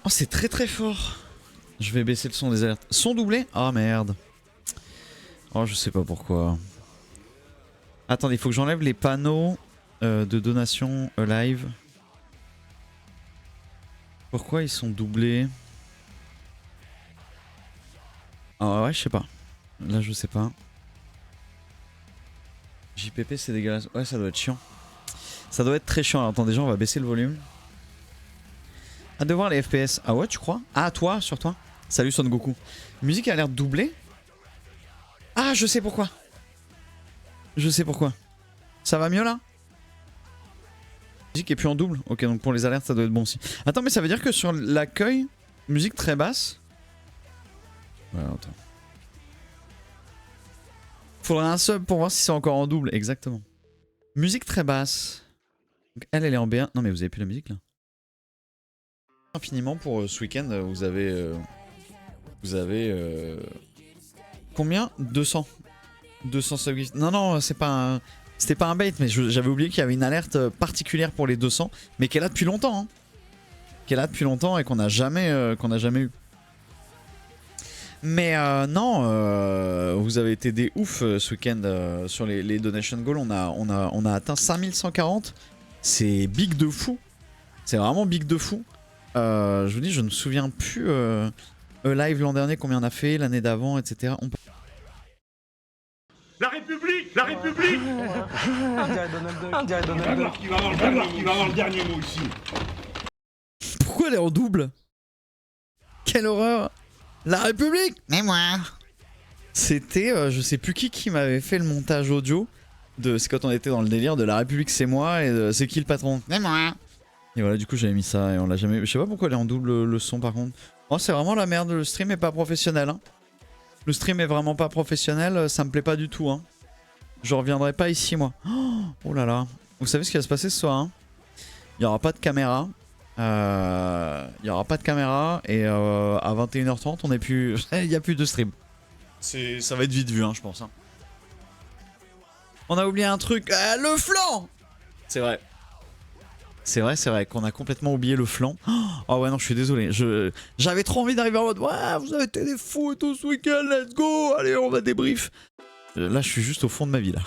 Oh, c'est très très fort. Je vais baisser le son des alertes. Son doublé? Oh merde. Oh, je sais pas pourquoi. Attendez, il faut que j'enlève les panneaux de donation live. Pourquoi ils sont doublés? Ah ouais, je sais pas. Là, je sais pas. JPP, c'est dégueulasse. Ouais, ça doit être chiant. Ça doit être très chiant. Alors, attends, déjà, on va baisser le volume. Hâte de voir les FPS. Ah ouais, tu crois? Ah, toi, sur toi? Salut Son Goku. Musique a l'air doublée. Ah, je sais pourquoi. Je sais pourquoi. Ça va mieux là? Musique est plus en double. Ok, donc pour les alertes, ça doit être bon aussi. Attends, mais ça veut dire que sur l'accueil, musique très basse. Ouais, attends. Faudrait un sub pour voir si c'est encore en double. Exactement. Musique très basse. Donc elle est en B1. Non, mais vous avez plus la musique là? Infiniment pour ce week-end, vous avez. Combien? 200. 200 subgifts. Non, non, c'est pas un. C'était pas un bait, mais j'avais oublié qu'il y avait une alerte particulière pour les 200, mais qu'elle a depuis longtemps. Hein. Qu'elle a depuis longtemps et qu'on n'a jamais, eu. Mais non, vous avez été des oufs ce week-end sur les donation goals. On a atteint 5140. C'est big de fou. C'est vraiment big de fou. Je vous dis, je ne me souviens plus live l'an dernier, combien on a fait, l'année d'avant, etc. La République! La République! On dirait Donald Duck. On dirait Donald Duck. Qui va avoir le dernier mot ici. Pourquoi elle est en double? Quelle horreur! La République! Mémoire! C'était, je sais plus qui m'avait fait le montage audio. C'est quand on était dans le délire de La République c'est moi et c'est qui le patron? Mémoire! Et voilà, du coup j'avais mis ça et on l'a jamais. Je sais pas pourquoi elle est en double le son par contre. Oh, c'est vraiment la merde, le stream est pas professionnel. Hein. Le stream est vraiment pas professionnel, ça me plaît pas du tout. Hein. Je reviendrai pas ici moi. Oh là là. Vous savez ce qui va se passer ce soir hein? Il y aura pas de caméra. Il y aura pas de caméra et à 21h30 on est plus. Il y a plus de stream. Ça va être vite vu hein, je pense. Hein. On a oublié un truc. Le flanc. C'est vrai. C'est vrai qu'on a complètement oublié le flanc. Oh ouais non, je suis désolé. J'avais trop envie d'arriver en mode ouais, vous avez été des fous et tout ce week-end, let's go, allez on va débrief. Là je suis juste au fond de ma vie là.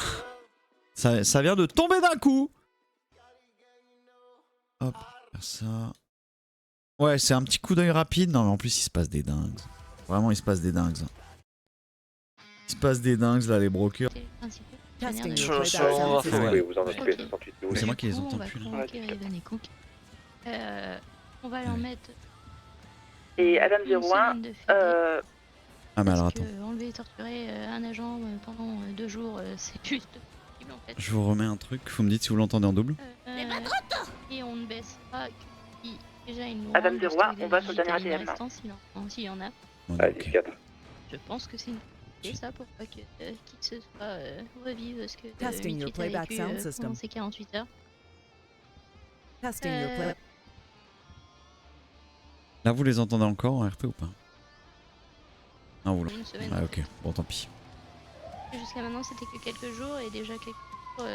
Ça vient de tomber d'un coup. Hop, faire ça. Ouais, c'est un petit coup d'œil rapide. Non mais en plus il se passe des dingues. Vraiment il se passe des dingues. Il se passe des dingues là les brokers. C'est moi qui les entends plus là. On va leur mettre. Et Adam 01, Ah mais alors attends. Enlever et torturer un agent pendant 2 jours, c'est juste possible en fait. Je vous remets un truc, vous me dites si vous l'entendez en double. Et on ne baisse pas. Déjà, il nous Adam 01, on va sur le dernier ATM. S'il y en a. Ok. Je pense que c'est une idée ça pour pas que qui que ce soit revive ce que Testing your playback sound system. pendant ces 48 heures. Testing your play. Là vous les entendez encore en RP ou pas? Non vous Une semaine. Ah ok, bon tant pis. Jusqu'à maintenant c'était que quelques jours et déjà quelques jours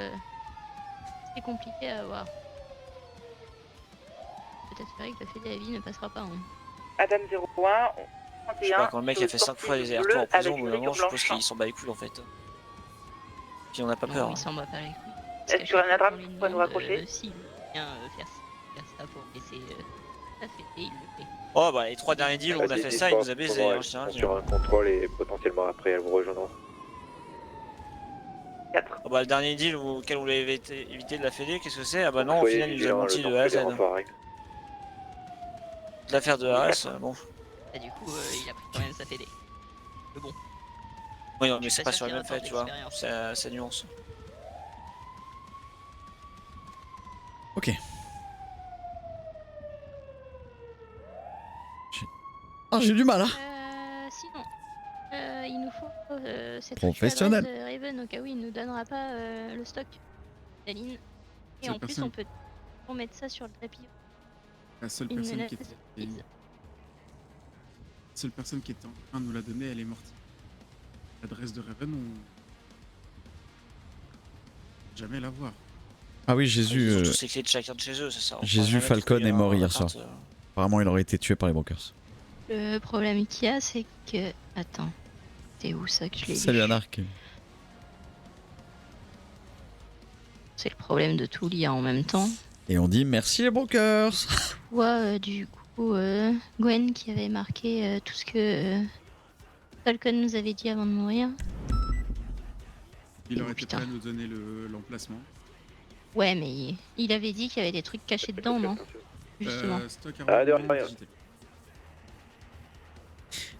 c'est compliqué à avoir. Peut-être que la fête de la vie ne passera pas. Hein. Adam 01, 31. Je sais pas, quand le mec a fait 5 fois les allers-retours en prison, au bout d'un moment, je pense qu'il s'en bat les couilles en fait. Puis on n'a pas peur. Il s'en bat pas les couilles. Est-ce que tu aurais une attrape pour pouvoir nous raccrocher? Si, bien faire ça pour laisser la fête et il le fait. Oh bah les 3 derniers deals, on a fait ça, il nous a baisé. Hein, je tiens à dire. Sur un contrôle et potentiellement après elle vous rejoindra. 4. Oh bah le dernier deal auquel on voulait éviter de la fédé, qu'est-ce que c'est? Ah bah non, au final il nous a menti de A à Z. L'affaire de Arès, bon. Et du coup, il a pris quand même sa fédé. Mais bon. Oui non mais c'est pas sur la même fête, tu vois. Ça nuance. Ok. Ah j'ai du mal hein. Sinon, il nous faut cette Professionnel. Raven au cas où il nous donnera pas le stock d'Aline. Et en plus on peut mettre ça sur le tapis. La seule personne qui était en train de nous la donner, elle est morte. L'adresse de Raven, on jamais la voir. Ah oui Jésus. Tous ces clés de chacun de chez eux, c'est ça. Jésus Falcon est mort hier soir. Apparemment, il aurait été tué par les brokers. Le problème qu'il y a, c'est que... Attends. C'est où ça que je l'ai Salut lu? Anarch. C'est le problème de tout lire en même temps. Et on dit merci les brokers. Du coup, Gwen qui avait marqué tout ce que Falcon nous avait dit avant de mourir. Il aurait Oh, été putain. prêt à nous donner l'emplacement. Ouais, mais il avait dit qu'il y avait des trucs cachés dedans, non? Justement. Stock Ah, de à rien. digité.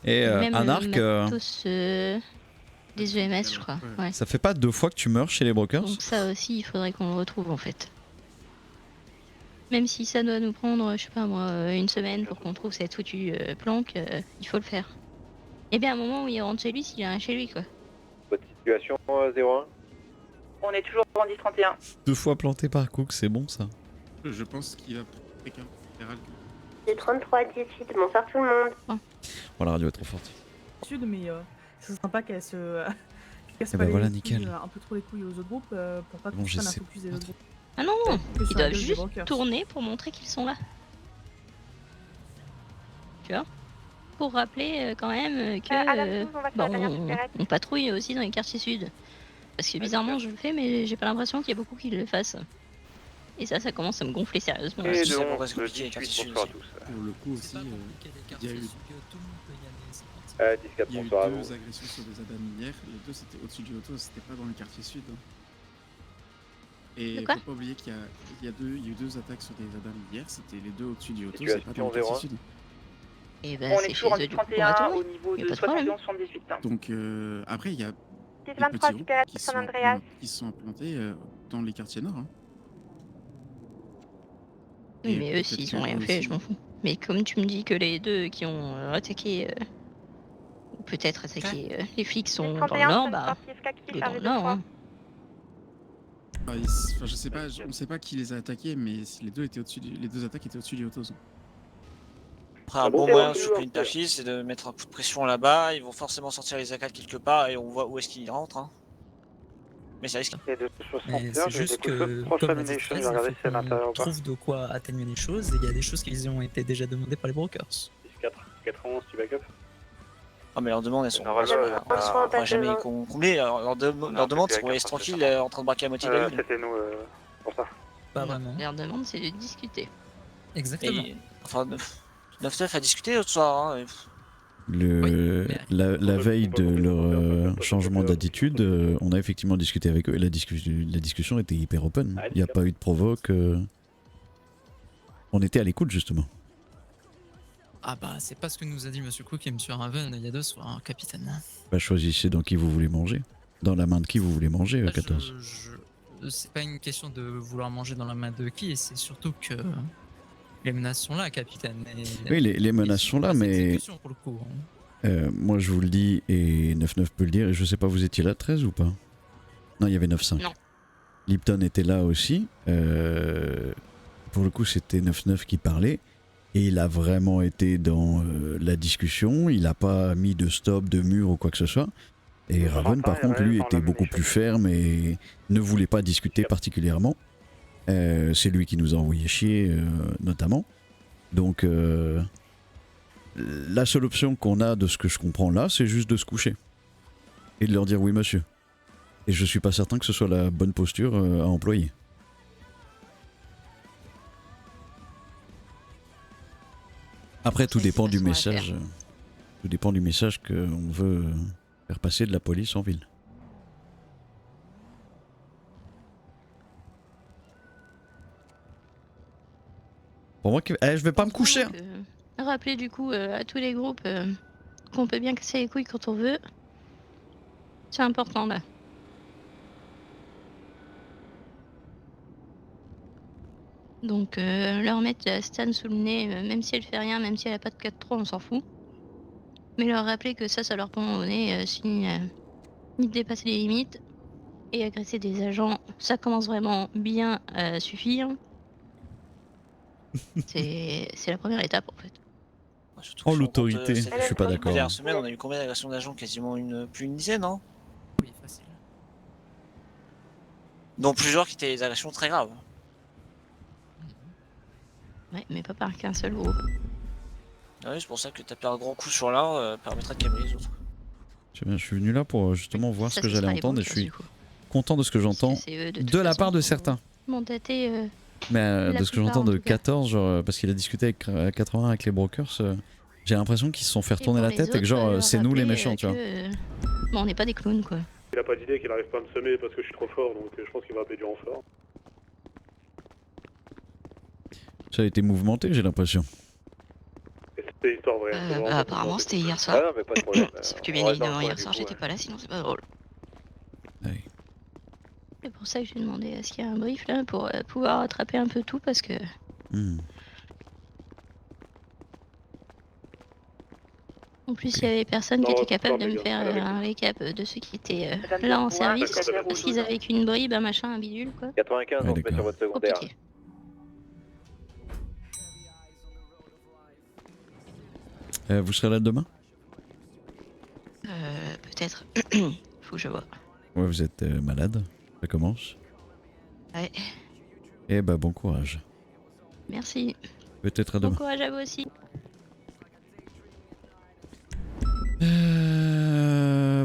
Et Même Anarch, le matos des EMS, je crois. Ouais. ça fait pas 2 fois que tu meurs chez les brokers? Donc ça aussi, il faudrait qu'on le retrouve en fait. Même si ça doit nous prendre, je sais pas moi, une semaine pour qu'on trouve cette foutue planque, il faut le faire. Et bien à un moment où il rentre chez lui, s'il a rien chez lui quoi. Votre situation 01. On est toujours en 10-31. 2 fois planté par Cook, c'est bon ça. Je pense qu'il a quelqu'un fédéral. C'est 33-18, bonsoir tout le monde. Oh, la radio est trop forte. Sud, mais c'est sympa qu'elle se casse Eh pas ben voilà, les nickel. couilles, un peu trop les couilles aux autres groupes pour pas Bon, qu'on se prenne un j'essaie. focus des autres groupes. Ah non, Que ils sur la doivent gueule des juste brokers. tourner pour montrer qu'ils sont là. Tu vois? Pour rappeler quand même que Adam, on va sur la dernière cigarette. on patrouille aussi dans les quartiers sud. Parce que bizarrement je le fais mais j'ai pas l'impression qu'il y a beaucoup qui le fassent. Et ça commence à me gonfler sérieusement. Et c'est de bon, 11, c'est compliqué, les quartiers bonsoir à sud tous. Pour le coup aussi, il y a eu, 10-4, il y a eu bonsoir à vous. 2 agressions sur des Adam hier. Les 2 c'était au-dessus du auto, c'était pas dans le quartier sud. hein. Et De faut quoi pas oublier qu'il y a eu 2 attaques sur des Adam hier, c'était les 2 au-dessus du auto, c'est pas Situation dans le quartier 01. sud. Et ben On c'est est toujours en chez eux du coup qu'on 10-31 va tourner. au niveau Y a de pas de problème. 71-78. Donc après il y a C'est des 23 petits groupes cigarettes, qui San sont, Andreas. qui sont implantés dans les quartiers nord. hein. Oui, Et mais eux, peut-être s'ils ont que rien eux fait, aussi. je m'en fous. Mais comme tu me dis que les 2 qui ont attaqué, ou peut-être attaqué les flics sont dans le 31, nord, c'est bah, sportif kaki, il est dans chargé le de nord. poids. Hein. Enfin, je sais pas, on sait pas qui les a attaqués, mais si les 2 attaques étaient au-dessus du auto. Après, un Ah bon, bon c'est moyen de bon, choper c'est une bon. tafille, c'est de mettre un coup de pression là-bas. Ils vont forcément sortir les AK quelque part et on voit où est-ce qu'ils rentrent. Hein. Mais ça risque. Et de Mais 61, c'est j'ai juste des coups de feu que, proche comme l'a dit ammunition, je Fraise, vais il regarder faut si c'est à l'intérieur qu'on ou pas. trouve de quoi atténuer les choses, et il y a des choses qui ont été déjà demandées par les brokers. 10-4, 91, tu backup. Ah, mais leurs demandes, elles sont. Normalement, on pourra jamais y combler. Leur demande, c'est qu'on les laisse tranquilles en train de braquer à moitié de la ville. C'était nous pour ça. Pas Non, vraiment. leur demande, c'est de discuter. Exactement. Et, enfin, 9-9 a discuté l'autre soir. Hein, et, Le, mais- la veille de leur changement d'attitude, on a effectivement discuté avec eux et la discussion était hyper open. Il n'y a pas eu de provoque. On était à l'écoute justement. Ah bah, c'est pas ce que nous a dit Monsieur Cook et Monsieur Raven il y a 2 soirs, capitaine. Bah, choisissez dans qui vous voulez manger. Dans la main de qui vous voulez manger, Là, 14. C'est pas une question de vouloir manger dans la main de qui, c'est surtout que les menaces sont là, capitaine. Et Oui, les menaces sont là, mais exécution, pour le coup, hein. moi je vous le dis et 9-9 peut le dire. Et je sais pas, vous étiez là 13 ou pas? Non, il y avait 9-5. Non. Lipton était là aussi. Pour le coup, c'était 9-9 qui parlait. Et il a vraiment été dans la discussion. Il n'a pas mis de stop, de mur ou quoi que ce soit. Et Raven, par contre, lui, était beaucoup plus ferme et ne voulait pas discuter particulièrement. C'est lui qui nous a envoyé chier, notamment. Donc, la seule option qu'on a de ce que je comprends là, c'est juste de se coucher. Et de leur dire oui, monsieur. Et je suis pas certain que ce soit la bonne posture à employer. Après, tout C'est dépend du façon à faire. message. Tout dépend du message qu'on veut faire passer de la police en ville. Pour moi, je vais pas me coucher. hein. Rappeler du coup à tous les groupes qu'on peut bien casser les couilles quand on veut. C'est important là. Donc leur mettre la Stan sous le nez, même si elle fait rien, même si elle a pas de 4-3, on s'en fout. Mais leur rappeler que ça leur pend au nez si ils dépassent les limites. Et agresser des agents, ça commence vraiment bien à suffire. C'est la première étape en fait. surtout Oh, que l'autorité, cette je suis pas d'accord. dernière semaine, on a eu combien d'agressions d'agents? Quasiment plus une dizaine, non? Oui, facile. Dont plusieurs qui étaient des agressions très graves. Ouais, mais pas par qu'un seul groupe. Ouais, c'est pour ça que taper un grand coup sur l'arbre permettra de calmer les autres. Je suis venu là pour justement voir Ça, ce que ce j'allais sera les entendre et je brokers, suis du coup. content de ce que j'entends Parce que c'est eux, de toute de la façon, part de qui certains. mandaté, Mais la de ce que plupart, j'entends en de tout cas. 14, genre, parce qu'il a discuté avec 80 avec les brokers, j'ai l'impression qu'ils se sont fait Et retourner pour la les tête et que autres, genre leur c'est nous les rappeler, méchants, tu vois. Bon, on n'est pas des clowns, quoi. Il a pas d'idée qu'il arrive pas à me semer parce que je suis trop fort, donc je pense qu'il va appeler du renfort. Ça a été mouvementé, j'ai l'impression. C'était histoire vraie. c'est vraiment Apparemment, c'était hier soir. Ah non, mais pas de problème. Sauf que On bien reste dans le évidemment, coin, hier du soir, coup, j'étais ouais. pas là, sinon c'est pas drôle. Ouais. C'est pour ça que je lui ai demandé est-ce qu'il y a un brief là pour pouvoir rattraper un peu tout parce que. Hmm. En plus, il y avait personne qui Non, était capable de mais me gars, faire à la un récap de ceux qui étaient 22 là en points, service. 54 Parce qu'ils avaient qu'une bribe, un machin, un bidule quoi. 95, Ouais, on se met d'accord. sur votre secondaire. Compliqué. Vous serez là demain? Peut-être. Faut que je vois. Ouais, vous êtes malade, ça commence. Ouais. Eh bah bon courage. Merci. Peut-être à Bon demain. courage à vous aussi.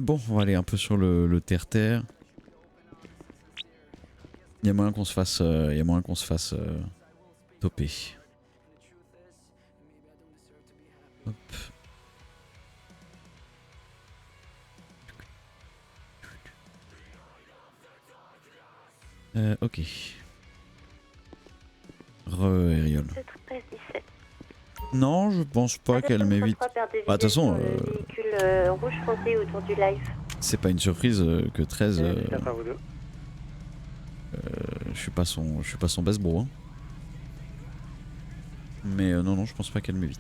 Bon, on va aller un peu sur le terre-terre. Il y a moyen qu'on se fasse, toper. Hop. Ok. Eriol. C'est 13-17. Non, je pense pas qu'elle m'évite. Bah, de toute façon, Véhicule rouge foncé autour du live. c'est pas une surprise que 13. À vous deux. Je suis pas son best bro. Hein. Mais non, je pense pas qu'elle m'évite.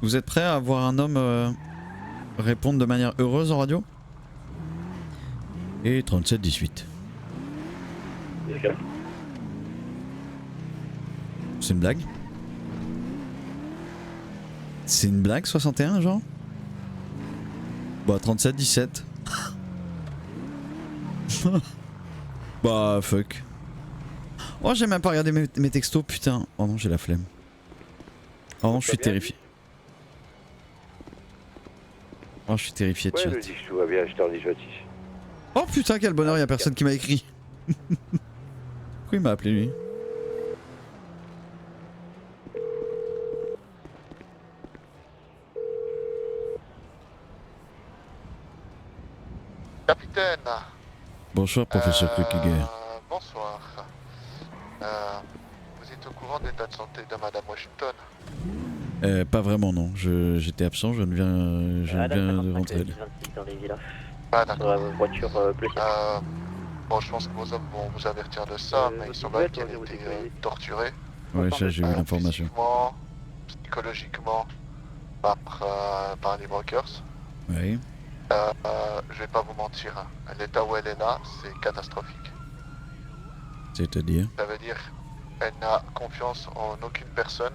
Vous êtes prêts à voir un homme répondre de manière heureuse en radio? Et 37-18. C'est une blague? C'est une blague 61 genre? Bah 37-17. Bah fuck. Oh j'ai même pas regardé mes textos putain. Oh non j'ai la flemme. Oh non je suis terrifié. Oh je suis terrifié de Ouais, chat. je dis que tout va bien, je t'en dis gentil. Oh putain quel bonheur, y'a personne qui m'a écrit. Pourquoi il m'a appelé lui? Capitaine. Bonsoir professeur Kukiger. Bonsoir. Vous êtes au courant de l'état de santé de Madame Washington? Pas vraiment non, j'étais absent, je ne viens de rentrer. Dans les villas. Ah d'accord. Voiture blessée. Bon, je pense que vos hommes vont vous avertir de ça, mais il semble qu'elle ait été torturée. Ouais ça j'ai eu l'information. Physiquement, psychologiquement, par les brokers. Oui. Je vais pas vous mentir, hein. L'état où elle est là, c'est catastrophique. C'est-à-dire? Ça veut dire qu'elle n'a confiance en aucune personne.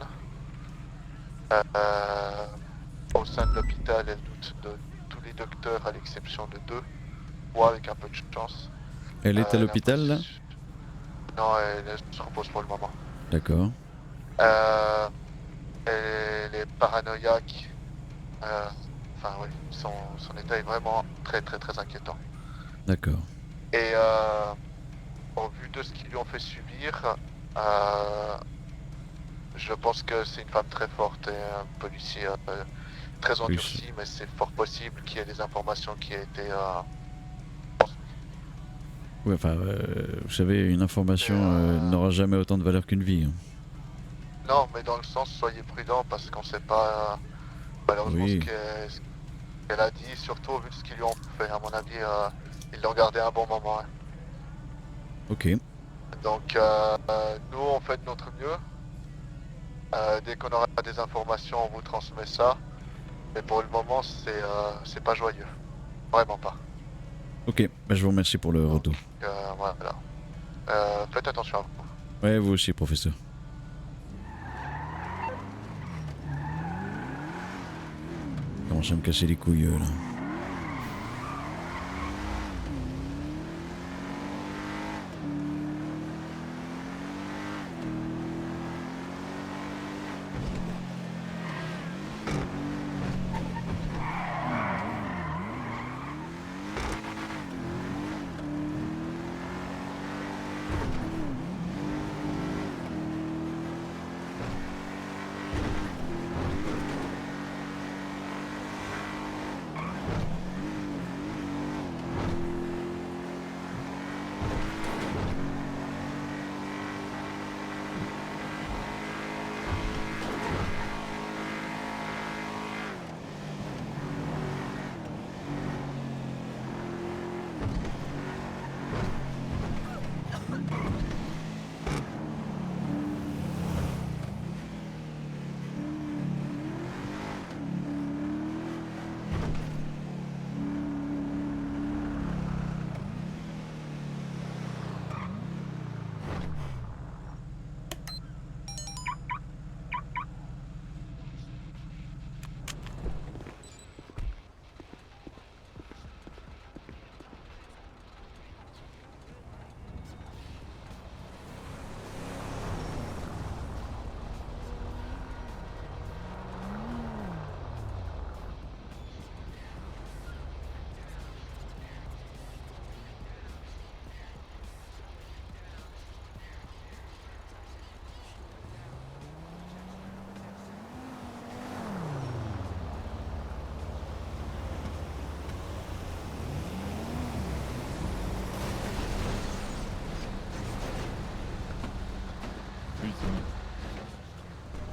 Au sein de l'hôpital, elle doute de tous les docteurs à l'exception de 2, ou avec un peu de chance. Elle est à l'hôpital là? Non, elle se repose pour le moment. D'accord. Elle est paranoïaque. Enfin oui, son état est vraiment très inquiétant. D'accord. Et au vu de ce qu'ils lui ont fait subir, je pense que c'est une femme très forte et un policier très endurci, mais c'est fort possible qu'il y ait des informations qui aient été... Ouais, enfin, vous savez, une information n'aura jamais autant de valeur qu'une vie. Hein. Non, mais dans le sens, soyez prudents parce qu'on sait pas malheureusement ce qu'elle a dit, surtout au vu de ce qu'ils lui ont fait. À mon avis, ils l'ont gardé un bon moment. Hein. Ok. Donc, nous, on fait de notre mieux. Dès qu'on aura des informations, on vous transmet ça. Mais pour le moment, c'est pas joyeux. Vraiment pas. Ok, bah, je vous remercie pour le retour. Voilà. Faites attention à vous. Ouais, vous aussi, professeur. Commence à me casser les couilles là.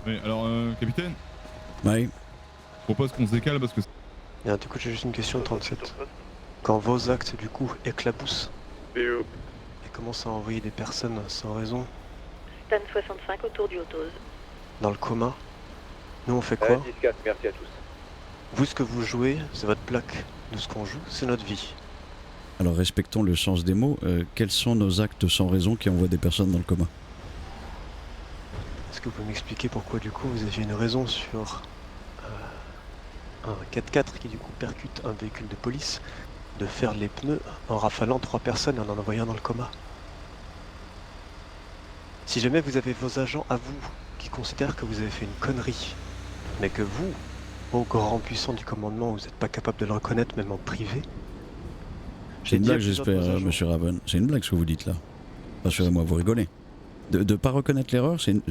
Oui, alors, capitaine, Ouais. je propose qu'on se décale parce que... Bien, du coup, j'ai juste une question 37. Quand vos actes, du coup, éclaboussent et commencent à envoyer des personnes sans raison Stan 65 autour du Hautose. dans le coma, nous on fait quoi? 10-4, merci à tous. Vous, ce que vous jouez, c'est votre plaque. Nous, ce qu'on joue, c'est notre vie. Alors respectons le sens des mots. Quels sont nos actes sans raison qui envoient des personnes dans le coma? Est-ce que vous pouvez m'expliquer pourquoi, du coup, vous aviez une raison sur un 4x4 qui, du coup, percute un véhicule de police, de faire les pneus en rafalant 3 personnes et en envoyant dans le coma? Si jamais vous avez vos agents à vous qui considèrent que vous avez fait une connerie, mais que vous, au grand puissant du commandement, vous n'êtes pas capable de le reconnaître, même en privé. C'est une blague, j'espère, monsieur Raven. C'est une blague ce que vous dites là. Rassurez-moi, vous rigolez. De pas reconnaître l'erreur, c'est une...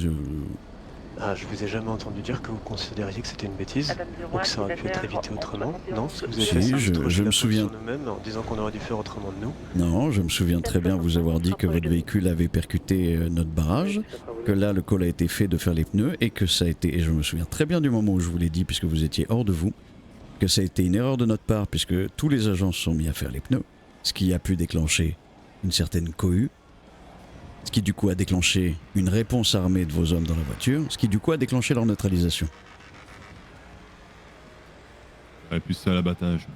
Ah, je vous ai jamais entendu dire que vous considériez que c'était une bêtise, ou que ça aurait pu être évité autrement. Non, ce que vous avez fait, c'est je me souviens. sur nous-mêmes en disant qu'on aurait dû faire autrement de nous. Non, je me souviens très bien vous avoir dit que votre véhicule avait percuté notre barrage, que là le call a été fait de faire les pneus et que ça a été, et je me souviens très bien du moment où je vous l'ai dit puisque vous étiez hors de vous, que ça a été une erreur de notre part puisque tous les agents se sont mis à faire les pneus, ce qui a pu déclencher une certaine cohue, ce qui du coup a déclenché une réponse armée de vos hommes dans la voiture, ce qui du coup a déclenché leur neutralisation. Ouais, plus ça à l'abattage.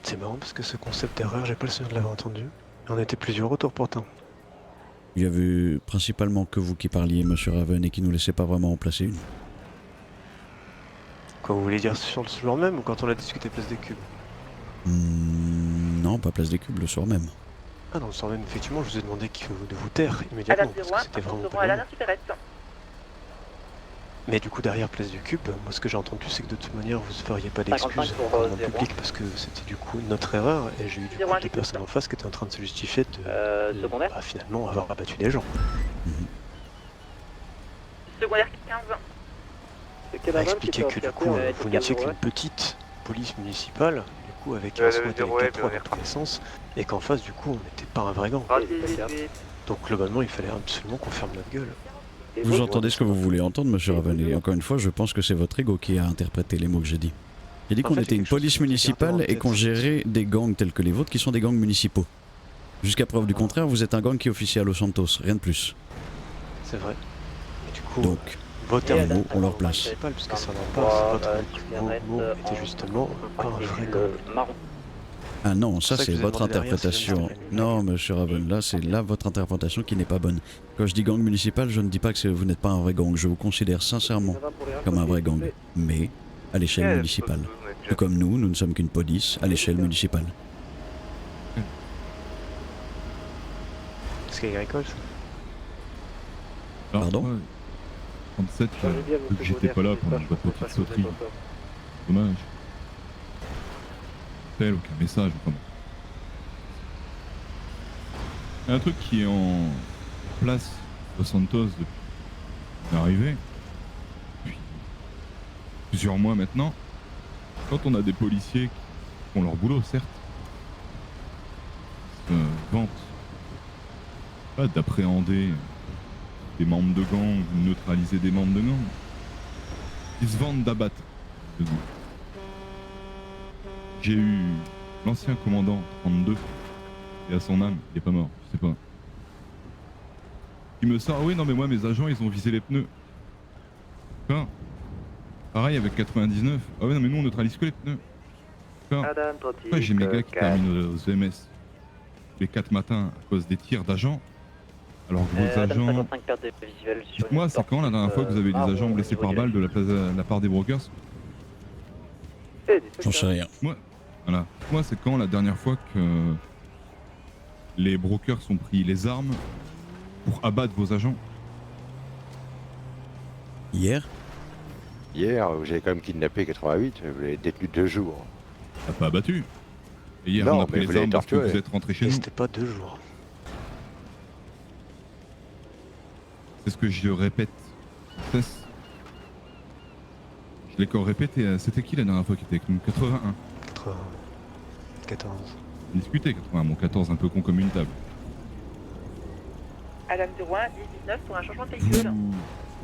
C'est marrant parce que ce concept d'erreur, j'ai pas le souvenir de l'avoir entendu. On était plusieurs autour pourtant. Il y avait principalement que vous qui parliez, monsieur Raven, et qui nous laissait pas vraiment en placer une. Quoi, vous voulez dire sur le soir même ou quand on a discuté place des cubes? Non, pas place des cubes, le soir même. Ah non, le soir même, effectivement, je vous ai demandé de vous taire immédiatement, parce que c'était vraiment pas long. Mais du coup, derrière place du cube, moi ce que j'ai entendu, c'est que de toute manière, vous ne feriez pas d'excuses en public, parce que c'était du coup notre erreur, et j'ai eu du coup des personnes en face qui étaient en train de se justifier de finalement avoir abattu des gens. Secondaire 15. À expliquer que du coup, vous n'étiez qu'une petite police municipale, du coup avec un SWAT avec 4-3 dans tous les sens, et qu'en face du coup on n'était pas un vrai gang. Donc globalement il fallait absolument qu'on ferme notre gueule. Vous entendez ce que vous voulez entendre, monsieur Raven, et encore une fois je pense que c'est votre ego qui a interprété les mots que j'ai dit. J'ai dit qu'on était une police municipale et qu'on gérait des gangs tels que les vôtres qui sont des gangs municipaux. Jusqu'à preuve du contraire, vous êtes un gang qui officie à Los Santos, rien de plus. C'est vrai. Et du coup, donc, vos mots ont leur place. Puisque ça n'en passe, votre mot était justement pas un vrai gang. Ah non, ça c'est votre interprétation. Non, monsieur Raven, là c'est là votre interprétation qui n'est pas bonne. Quand je dis gang municipal, je ne dis pas que vous n'êtes pas un vrai gang. Je vous considère sincèrement comme un vrai gang, mais à l'échelle municipale. Tout comme nous, nous ne sommes qu'une police à l'échelle municipale. C'est agricole ça. Alors, pardon 37, vu que j'étais pas là pendant votre petite sauterie. Dommage. Aucun message. Enfin, un truc qui est en place à Santos depuis l'arrivée, depuis plusieurs mois maintenant, quand on a des policiers qui font leur boulot, certes, se vantent pas d'appréhender des membres de gang ou de neutraliser des membres de gang, ils se vantent d'abattre de gang. J'ai eu l'ancien commandant 32, et à son âme, il est pas mort, je sais pas. Il me sort, ah oui non mais moi mes agents ils ont visé les pneus. Enfin, pareil avec 99, ah oui non mais nous on neutralise que les pneus. Enfin, pourquoi j'ai mes gars qui terminent aux EMS les 4 matins à cause des tirs d'agents, alors que vos agents... Dites-moi c'est quand la dernière fois que vous avez eu des agents blessés par balle de la part des brokers? J'en sais rien. Voilà. Moi, c'est quand la dernière fois que les brokers ont pris les armes pour abattre vos agents? Hier? Hier, vous avez quand même kidnappé 88, vous l'avez détenu 2 jours. T'as pas abattu? Et hier, non, on a pris les armes parce que vous êtes rentré chez nous. C'était pas 2 jours. C'est ce que je répète. Je l'ai encore répété. C'était qui la dernière fois qui était avec nous? 81. 14. On discutait 80, bon 14 un peu con comme une table. Adam 01, 10-19 pour un changement de véhicule.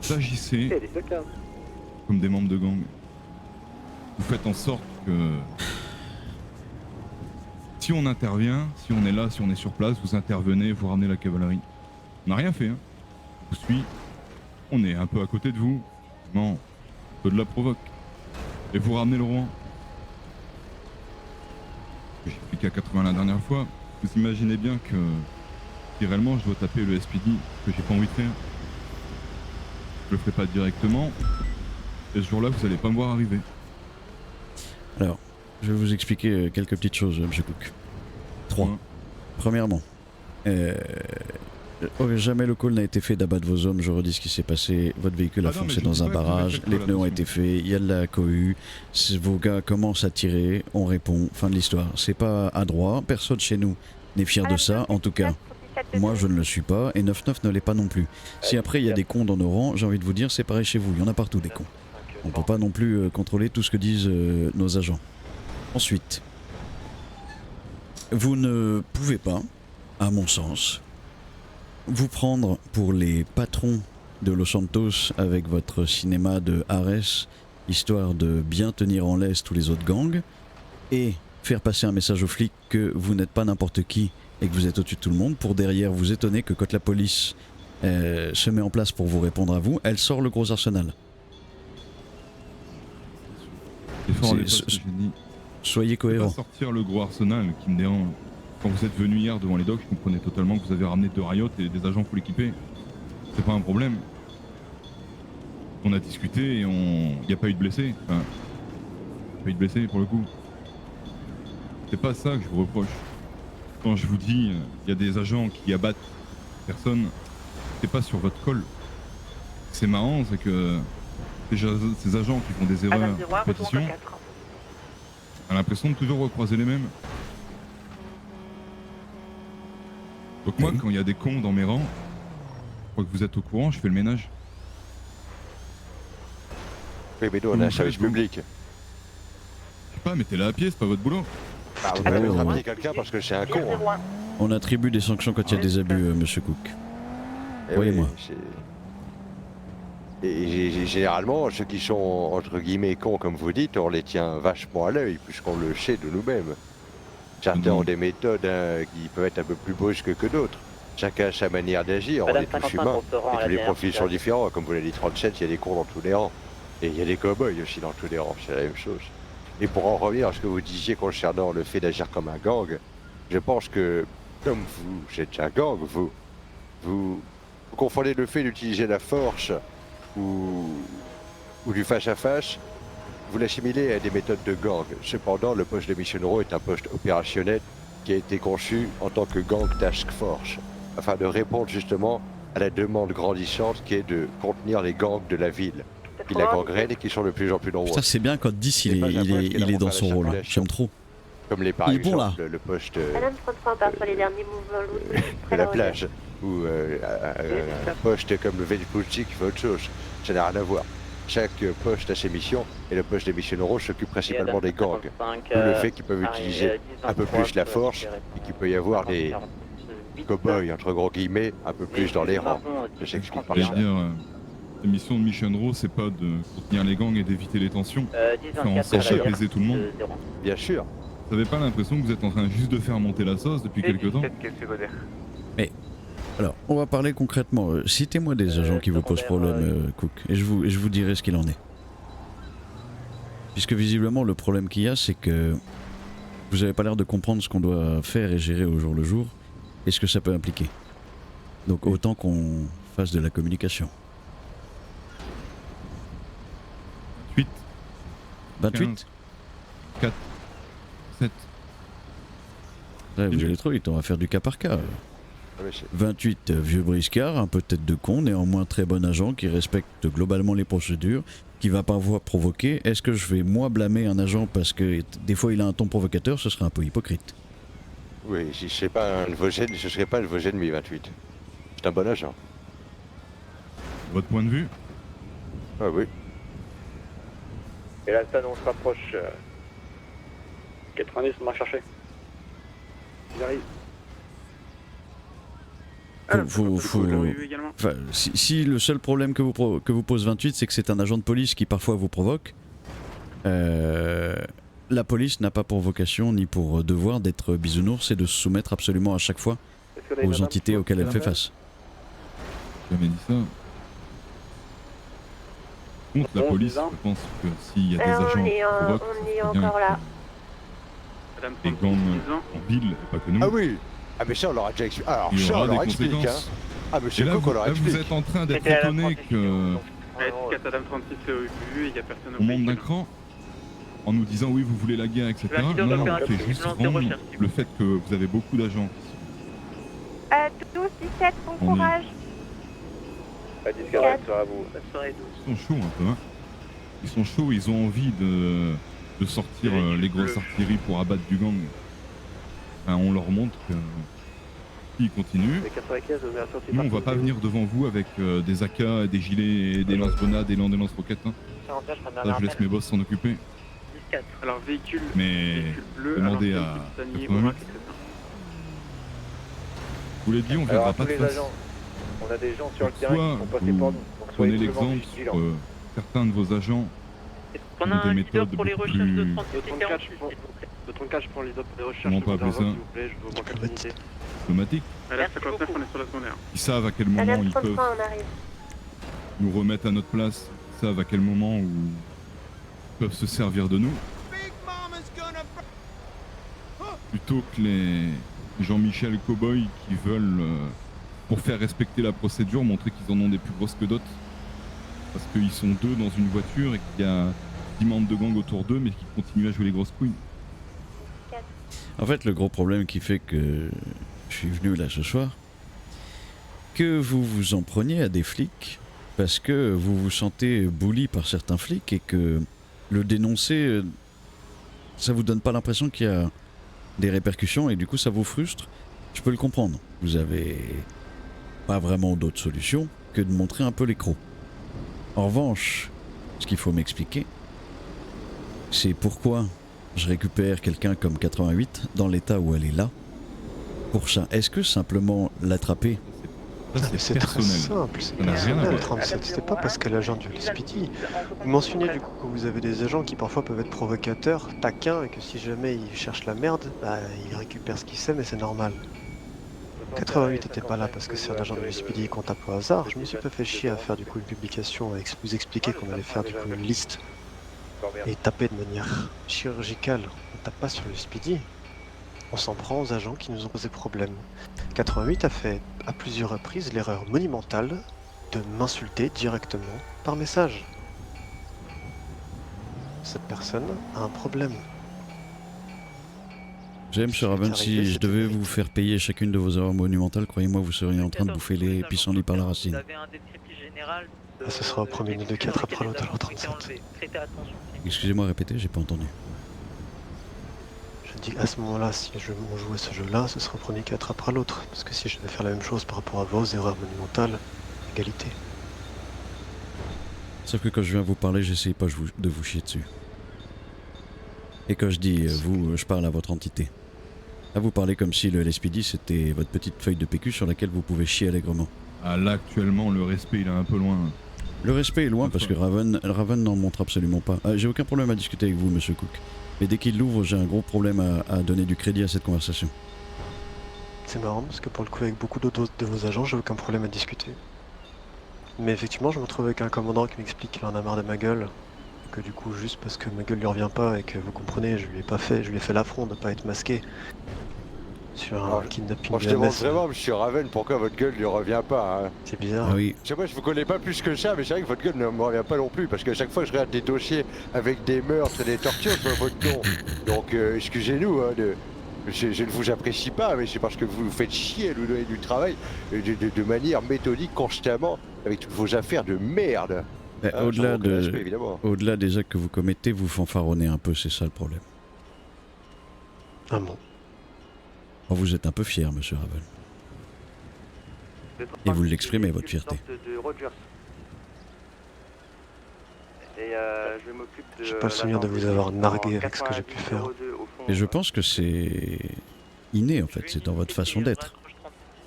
Vous agissez comme des membres de gang. Vous faites en sorte que si on intervient, si on est là, si on est sur place, vous intervenez, vous ramenez la cavalerie. On n'a rien fait, hein. On vous suit, on est un peu à côté de vous, non, un peu de la provoque. Et vous ramenez le Rouen. J'ai expliqué à 80 la dernière fois. Vous imaginez bien que si réellement je dois taper le SPD, que j'ai pas envie de faire, je le ferai pas directement. Et ce jour-là, vous allez pas me voir arriver. Alors, je vais vous expliquer quelques petites choses, M. Cook. 3. Premièrement, jamais le call n'a été fait d'abattre vos hommes, je redis ce qui s'est passé. Votre véhicule a foncé dans un barrage, les pneus ont été faits, il y a de la cohue, vos gars commencent à tirer, on répond, fin de l'histoire. C'est pas à droit, personne chez nous n'est fier de ça, en tout cas. Moi je ne le suis pas et 9-9 ne l'est pas non plus. Si après il y a des cons dans nos rangs, j'ai envie de vous dire c'est pareil chez vous, il y en a partout des cons. On peut pas non plus contrôler tout ce que disent nos agents. Ensuite, vous ne pouvez pas, à mon sens, vous prendre pour les patrons de Los Santos avec votre cinéma de Ares, histoire de bien tenir en laisse tous les autres gangs, et faire passer un message aux flics que vous n'êtes pas n'importe qui et que vous êtes au-dessus de tout le monde, pour derrière vous étonner que quand la police se met en place pour vous répondre à vous, elle sort le gros arsenal. Soyez cohérents. Pas sortir le gros arsenal qui me dérange. Quand vous êtes venu hier devant les docks, je comprenais totalement que vous avez ramené 2 Riot et des agents pour l'équiper. C'est pas un problème. On a discuté et il n'y a pas eu de blessés. Enfin, pas eu de blessés pour le coup. C'est pas ça que je vous reproche. Quand je vous dis il y a des agents qui abattent personne, c'est pas sur votre col. C'est marrant, c'est que ces agents qui font des erreurs de répétition, on a l'impression de toujours recroiser les mêmes. Donc moi, quand il y a des cons dans mes rangs, je crois que vous êtes au courant, je fais le ménage. Oui, mais nous, on a un service public. Je sais pas, mettez-la à pied, c'est pas votre boulot. Ah, on va mettre à pied quelqu'un parce que c'est un con. Hein. On attribue des sanctions quand il y a des abus, Monsieur Cook. Voyez-moi. Et généralement, ceux qui sont entre guillemets cons, comme vous dites, on les tient vachement à l'œil, puisqu'on le sait de nous-mêmes. Certains ont des méthodes qui peuvent être un peu plus brusques que d'autres. Chacun a sa manière d'agir, on est tous humains. Et tous les profils sont différents. Comme vous l'avez dit, 37, il y a des cons dans tous les rangs. Et il y a des cow-boys aussi dans tous les rangs, c'est la même chose. Et pour en revenir à ce que vous disiez concernant le fait d'agir comme un gang, je pense que, comme vous êtes un gang, vous confondez le fait d'utiliser la force ou du face-à-face, vous l'assimilez à des méthodes de gang. Cependant, le poste de Mission Row est un poste opérationnel qui a été conçu en tant que gang task force, afin de répondre justement à la demande grandissante qui est de contenir les gangs de la ville, qui la gangrènent et qui sont de plus en plus nombreux. Putain, c'est bien quand 10 il est dans son rôle, j'aime trop. Comme les par exemple, bon, là. le poste Madame 33, on part sur les derniers mouvements lourds. de la plage, ou un poste comme le Velpulti qui fait autre chose. Ça n'a rien à voir. Chaque poste a ses missions, et le poste des missions euros s'occupe principalement des gangs. D'où le fait qu'ils peuvent utiliser un peu plus la force, et qu'il peut y avoir des cow-boys, entre gros guillemets, un peu plus dans les rangs. Je s'explique par ça. La mission de Mission Row, c'est pas de contenir les gangs et d'éviter les tensions, faire en sorte d'apaiser tout le monde. Bien sûr. Vous avez pas l'impression que vous êtes en train juste de faire monter la sauce depuis quelques temps? Mais, alors, on va parler concrètement. Citez-moi des agents qui vous posent problème, Cook, et je vous dirai ce qu'il en est. Puisque visiblement, le problème qu'il y a, c'est que vous avez pas l'air de comprendre ce qu'on doit faire et gérer au jour le jour, et ce que ça peut impliquer. Donc autant qu'on fasse de la communication. 28 28 4 7. Ouais, vous allez trop vite, on va faire du cas par cas. 28 vieux briscards, un peu tête de con, néanmoins très bon agent qui respecte globalement les procédures, qui va pas provoquer. Est-ce que je vais moi blâmer un agent parce que des fois il a un ton provocateur? Ce serait un peu hypocrite. Oui, si c'est pas un de vos ennemis, ce serait pas un de vos ennemis, 28. C'est un bon agent. Votre point de vue? Ah oui. Et là, on se rapproche. 90, on va chercher. Il arrive. Enfin, si le seul problème que vous pose 28, c'est que c'est un agent de police qui parfois vous provoque, la police n'a pas pour vocation ni pour devoir d'être bisounours et de se soumettre absolument à chaque fois aux entités auxquelles elle fait face. J'ai jamais dit ça. Contre la police, je pense que s'il y a des agents qui provoquent, c'est encore là. des gangs en ville, et pas que nous. Ah oui. Ah mais ça on leur a déjà expliqué. Alors il y ça on aura leur des explique hein. conséquences. Ah mais Et c'est là, quoi qu'on leur explique. vous êtes en train d'être étonné que Adam 36 est au but, il y a personne au on monte d'un cran en nous disant oui vous voulez la guerre, etc. Non, c'est juste rendre le fait que vous avez beaucoup d'agents. 12, 17, bon courage. 10, 4, sur à vous. Ils sont chauds un peu, hein. Ils sont chauds, ils ont envie de sortir les grosses artilleries pour abattre du gang. Enfin, on leur montre que s'ils continuent, nous on va pas venir devant vous avec des AK, des gilets, des lance-grenades, des lance-roquettes. Hein. Ça, je laisse mes boss s'en occuper. Alors véhicule, mais bleu, demandez alors, à Sani, 88. Vous l'avez dit, on viendra pas de face. On a des gens sur le terrain Soit qui sont passés par nous. Donc prenez soyez l'exemple sur certains de vos agents qui ont des méthodes beaucoup plus... Le 34, je prends les autres des recherches. Comment on peut appeler ça? S'il vous plaît, je veux manquer d'unité. Diplomatiques. À la 59, on est sur la secondaire. Ils savent à quel moment ils peuvent nous remettre à notre place, ils savent à quel moment où ils peuvent se servir de nous. Plutôt que les Jean-Michel Cowboy qui veulent, pour faire respecter la procédure, montrer qu'ils en ont des plus grosses que d'autres. Parce qu'ils sont deux dans une voiture et qu'il y a 10 membres de gang autour d'eux mais qui continuent à jouer les grosses couilles. En fait, le gros problème qui fait que je suis venu là ce soir, que vous vous en preniez à des flics parce que vous vous sentez bully par certains flics et que le dénoncer, ça vous donne pas l'impression qu'il y a des répercussions et du coup ça vous frustre, je peux le comprendre. Vous avez pas vraiment d'autre solution que de montrer un peu les crocs. En revanche, ce qu'il faut m'expliquer, c'est pourquoi je récupère quelqu'un comme 88 dans l'état où elle est là. Pour ça, est-ce que simplement l'attraper? C'est très simple, c'est personnel le 37, c'était pas parce qu'elle est agent du LSPD. Vous mentionnez du coup que vous avez des agents qui parfois peuvent être provocateurs, taquins, et que si jamais ils cherchent la merde, bah ils récupèrent ce qu'ils sait, mais c'est normal. 88 était pas là parce que c'est un agent de LSPD et qu'on tape au hasard. Je me suis pas fait chier à faire du coup une publication, à vous expliquer qu'on allait faire du coup une liste et taper de manière chirurgicale. On tape pas sur le LSPD. On s'en prend aux agents qui nous ont posé problème. 88 a fait à plusieurs reprises l'erreur monumentale de m'insulter directement par message. Cette personne a un problème. J'aime, Monsieur Raven, si je devais vous faire payer chacune de vos erreurs monumentales, croyez-moi, vous seriez en train de bouffer les pissenlits par la racine. Ah, ce sera au premier nid de 4 après l'autre, alors 37. Excusez-moi, répétez, j'ai pas entendu. Je dis à ce moment-là, si on jouait ce jeu-là, ce serait au premier 4 après l'autre. Parce que si je devais faire la même chose par rapport à vos erreurs monumentales, égalité. Sauf que quand je viens vous parler, j'essaye pas de vous chier dessus. Et quand je dis vous, je parle à votre entité. Là, vous parlez comme si le LSPD c'était votre petite feuille de PQ sur laquelle vous pouvez chier allègrement. Ah là, actuellement, le respect il est un peu loin. Le respect est loin parce que Raven n'en montre absolument pas. J'ai aucun problème à discuter avec vous, Monsieur Cook. Mais dès qu'il l'ouvre, j'ai un gros problème à donner du crédit à cette conversation. C'est marrant parce que pour le coup, avec beaucoup d'autres de vos agents, j'ai aucun problème à discuter. Mais effectivement, je me retrouve avec un commandant qui m'explique qu'il en a marre de ma gueule. Que du coup, juste parce que ma gueule lui revient pas et que vous comprenez, je lui ai fait l'affront de pas être masqué sur un kidnapping. Moi je demande vraiment, monsieur Raven, pourquoi votre gueule lui revient pas. Hein. C'est bizarre. Ah oui. Je sais pas, je vous connais pas plus que ça, mais c'est vrai que votre gueule ne me revient pas non plus, parce qu'à chaque fois que je regarde des dossiers avec des meurtres et des tortures, je vois votre nom. Donc excusez-nous, hein, je ne vous apprécie pas, mais c'est parce que vous nous faites chier, nous donner du travail de manière méthodique constamment, avec toutes vos affaires de merde. Au-delà des actes que vous commettez, vous fanfaronnez un peu, c'est ça le problème. Ah bon. Oh, vous êtes un peu fier, Monsieur Raven. Et vous l'exprimez, votre fierté. J'ai pas le souvenir de vous avoir nargué avec ce que j'ai pu faire. Et je pense que c'est inné, en fait, c'est dans votre façon d'être.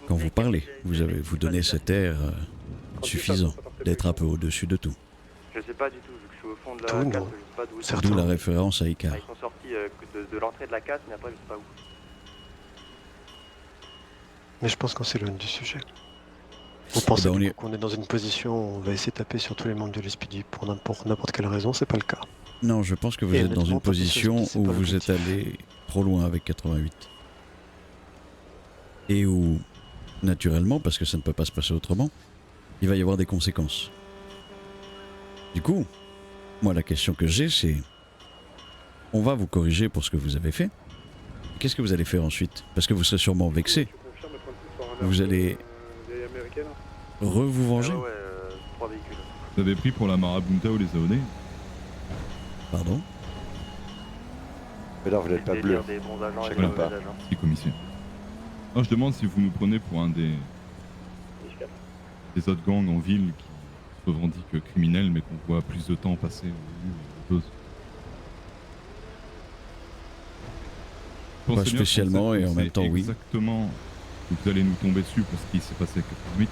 Quand vous parlez, vous donnez cet air suffisant d'être un peu au-dessus de tout. Je sais pas du tout, vu que je suis au fond de la Tout, case, non. je sais pas d'où ils sont. D'où la référence à Icar. Ils sont sortis de l'entrée de la case, mais après je sais pas où. Mais je pense qu'on s'éloigne du sujet. Vous pensez Eh ben, qu'on est dans une position où on va essayer de taper sur tous les membres de l'SPD pour n'importe quelle raison, c'est pas le cas. Non, je pense que vous Et êtes dans une honnêtement, tant pis, position c'est où pas le vous êtes allé trop loin avec 88. Et où, naturellement, parce que ça ne peut pas se passer autrement, il va y avoir des conséquences. Du coup, moi la question que j'ai c'est, on va vous corriger pour ce que vous avez fait. Qu'est-ce que vous allez faire ensuite? Parce que vous serez sûrement vexé. Vous allez vous venger. 3 véhicules. Vous avez pris pour la Marabunta ou les Aonais? Pardon? Mais là, vous n'êtes pas bleu. Des bons agents et des Voilà. mauvais agents. Si, commissaire. Non, je demande si vous nous prenez pour un des autres gangs en ville qui se revendiquent criminels mais qu'on voit plus de temps passer aux choses. Pas spécialement et en même temps oui. Exactement que vous allez nous tomber dessus pour ce qui s'est passé avec 88.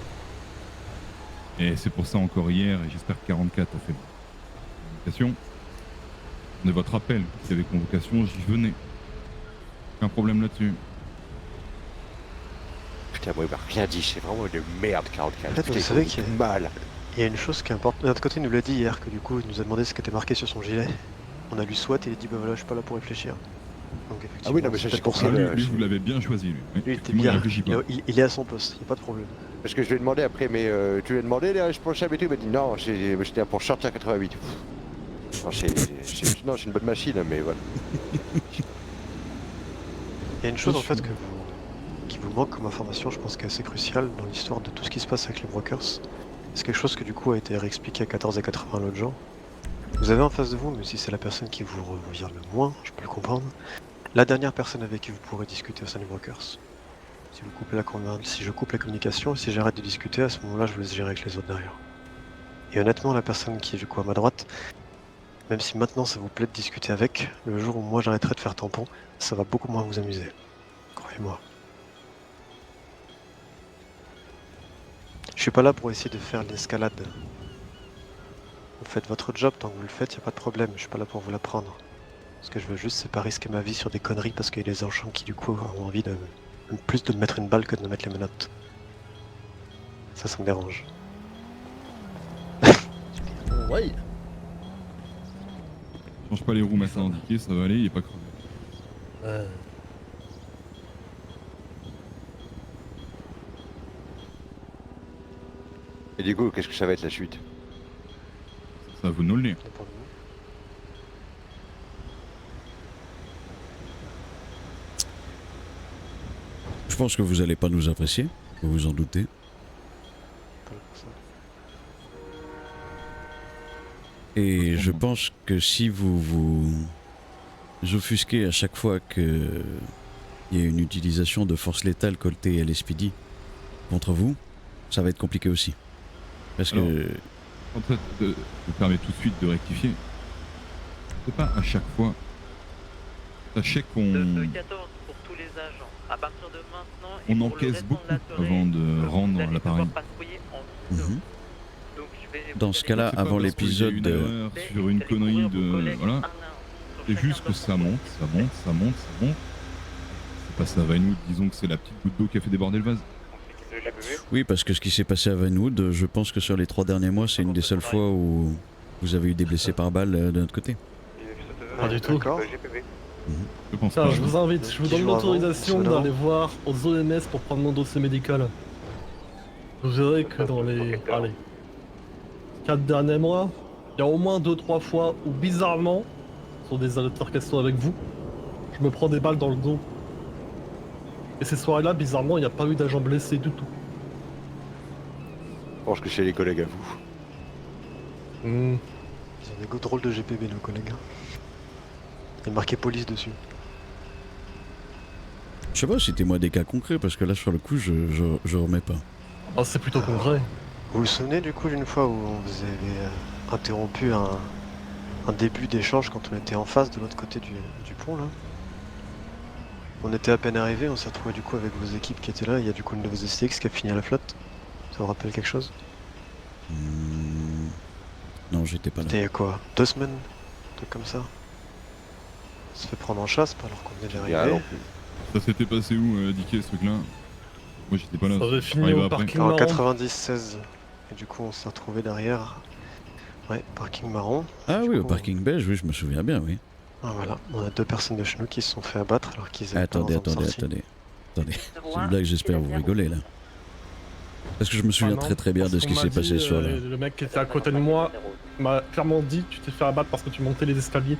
Et c'est pour ça encore hier, et j'espère que 44 a fait convocation. On est votre appel, s'il y avait convocation, j'y venais. Aucun problème là-dessus. Putain, moi, il m'a rien dit, c'est vraiment une merde, 44. En fait, vous savez qu'il y a mal. Il y a une chose qui est importante. D'un autre côté, il nous l'a dit hier, que du coup, il nous a demandé ce qui était marqué sur son gilet. On a lu SWAT et il a dit, bah voilà, je suis pas là pour réfléchir. Donc effectivement, Ah oui, non, mais ça, j'ai compris. Lui, vous l'avez bien choisi, lui. Oui, Lui, il était effectivement, bien. il réfléchit pas. Il est à son poste, il n'y a pas de problème. Parce que je lui ai demandé après, mais tu lui as demandé les responsables et tout, il m'a dit non, j'étais pour sortir 88. Non, c'est une bonne machine, mais voilà. Il y a une chose en fait qui vous manque comme information, je pense qu'est assez cruciale dans l'histoire de tout ce qui se passe avec les brokers. C'est quelque chose que du coup a été réexpliqué à 14 et 80 l'autre jour. Vous avez en face de vous, même si c'est la personne qui vous revient le moins, je peux le comprendre, la dernière personne avec qui vous pourrez discuter au sein des brokers. Si vous coupez si je coupe la communication, si j'arrête de discuter, à ce moment-là, je vous laisse gérer avec les autres derrière. Et honnêtement, la personne qui est du coup à ma droite, même si maintenant ça vous plaît de discuter avec, le jour où moi j'arrêterai de faire tampon, ça va beaucoup moins vous amuser. Croyez-moi. Je suis pas là pour essayer de faire l'escalade. Vous faites votre job, tant que vous le faites, y a pas de problème, je suis pas là pour vous l'apprendre. Ce que je veux juste, c'est pas risquer ma vie sur des conneries parce qu'il y a des agents qui du coup ont envie de plus de me mettre une balle que de me mettre les menottes. Ça me dérange. Ouais. Change pas les roues maintenant indiquées, ça va aller, il est pas crevé. Et du coup, qu'est-ce que ça va être la suite? Ça va vous nous le dire. Je pense que vous allez pas nous apprécier, vous vous en doutez. Et je pense que si vous vous offusquez à chaque fois qu'il y a une utilisation de force létale coltée à l'SPD contre vous, ça va être compliqué aussi. Parce que... En fait, je me permets tout de suite de rectifier. C'est pas à chaque fois. Sachez qu'on... pour tous les agents. À partir de maintenant, on encaisse beaucoup avant de rendre l'appareil. Dans ce cas-là, avant l'épisode de... Sur une connerie de... Voilà. C'est juste que ça monte, ça monte, ça monte, ça monte. C'est pas ça à Vinewood, disons que c'est la petite goutte d'eau qui a fait déborder le vase. Oui, parce que ce qui s'est passé à Vinewood, je pense que sur les 3 derniers mois, c'est une des seules fois où vous avez eu des blessés par balle de notre côté. Pas du tout. Je pense Ça, pas. je vous invite, je vous donne l'autorisation d'aller voir aux OMS pour prendre mon dossier médical. Vous verrez que dans les 4 derniers mois, il y a au moins 2-3 fois où bizarrement, sur des altercations avec vous, je me prends des balles dans le dos. Et ces soirées-là, bizarrement, il n'y a pas eu d'agent blessé du tout. Je pense que c'est les collègues à vous. Ils ont des drôles de GPB, nos collègues. Il y a marqué police dessus. Je sais pas, citez-moi des cas concrets, parce que là, sur le coup, je remets pas. Ah, c'est plutôt concret. Vous vous souvenez du coup d'une fois où vous avez interrompu un début d'échange quand on était en face de l'autre côté du pont là? On était à peine arrivé, on s'est retrouvé du coup avec vos équipes qui étaient là. Il y a du coup une de vos STX qui a fini à la flotte. Ça vous rappelle quelque chose? Non, j'étais pas là. C'était quoi, 2 semaines? Un truc comme ça. On se fait prendre en chasse alors qu'on venait d'arriver. Ça s'était passé où, Dicky, ce truc-là? Moi j'étais pas là. Ça avait fini Arrivé au après. parking En marron. 90-16. Et du coup on s'est retrouvé derrière. Ouais, parking marron. Ah Du oui, coup, au parking belge, oui, je me souviens bien, oui. Ah, voilà, on a 2 personnes de chez nous qui se sont fait abattre alors qu'ils étaient Attendez. sortis. C'est une blague, j'espère vous rigolez là. Parce que je me souviens très bien de ce qui s'est passé ce soir-là. Le mec qui était à côté de moi m'a clairement dit tu t'es fait abattre parce que tu montais les escaliers.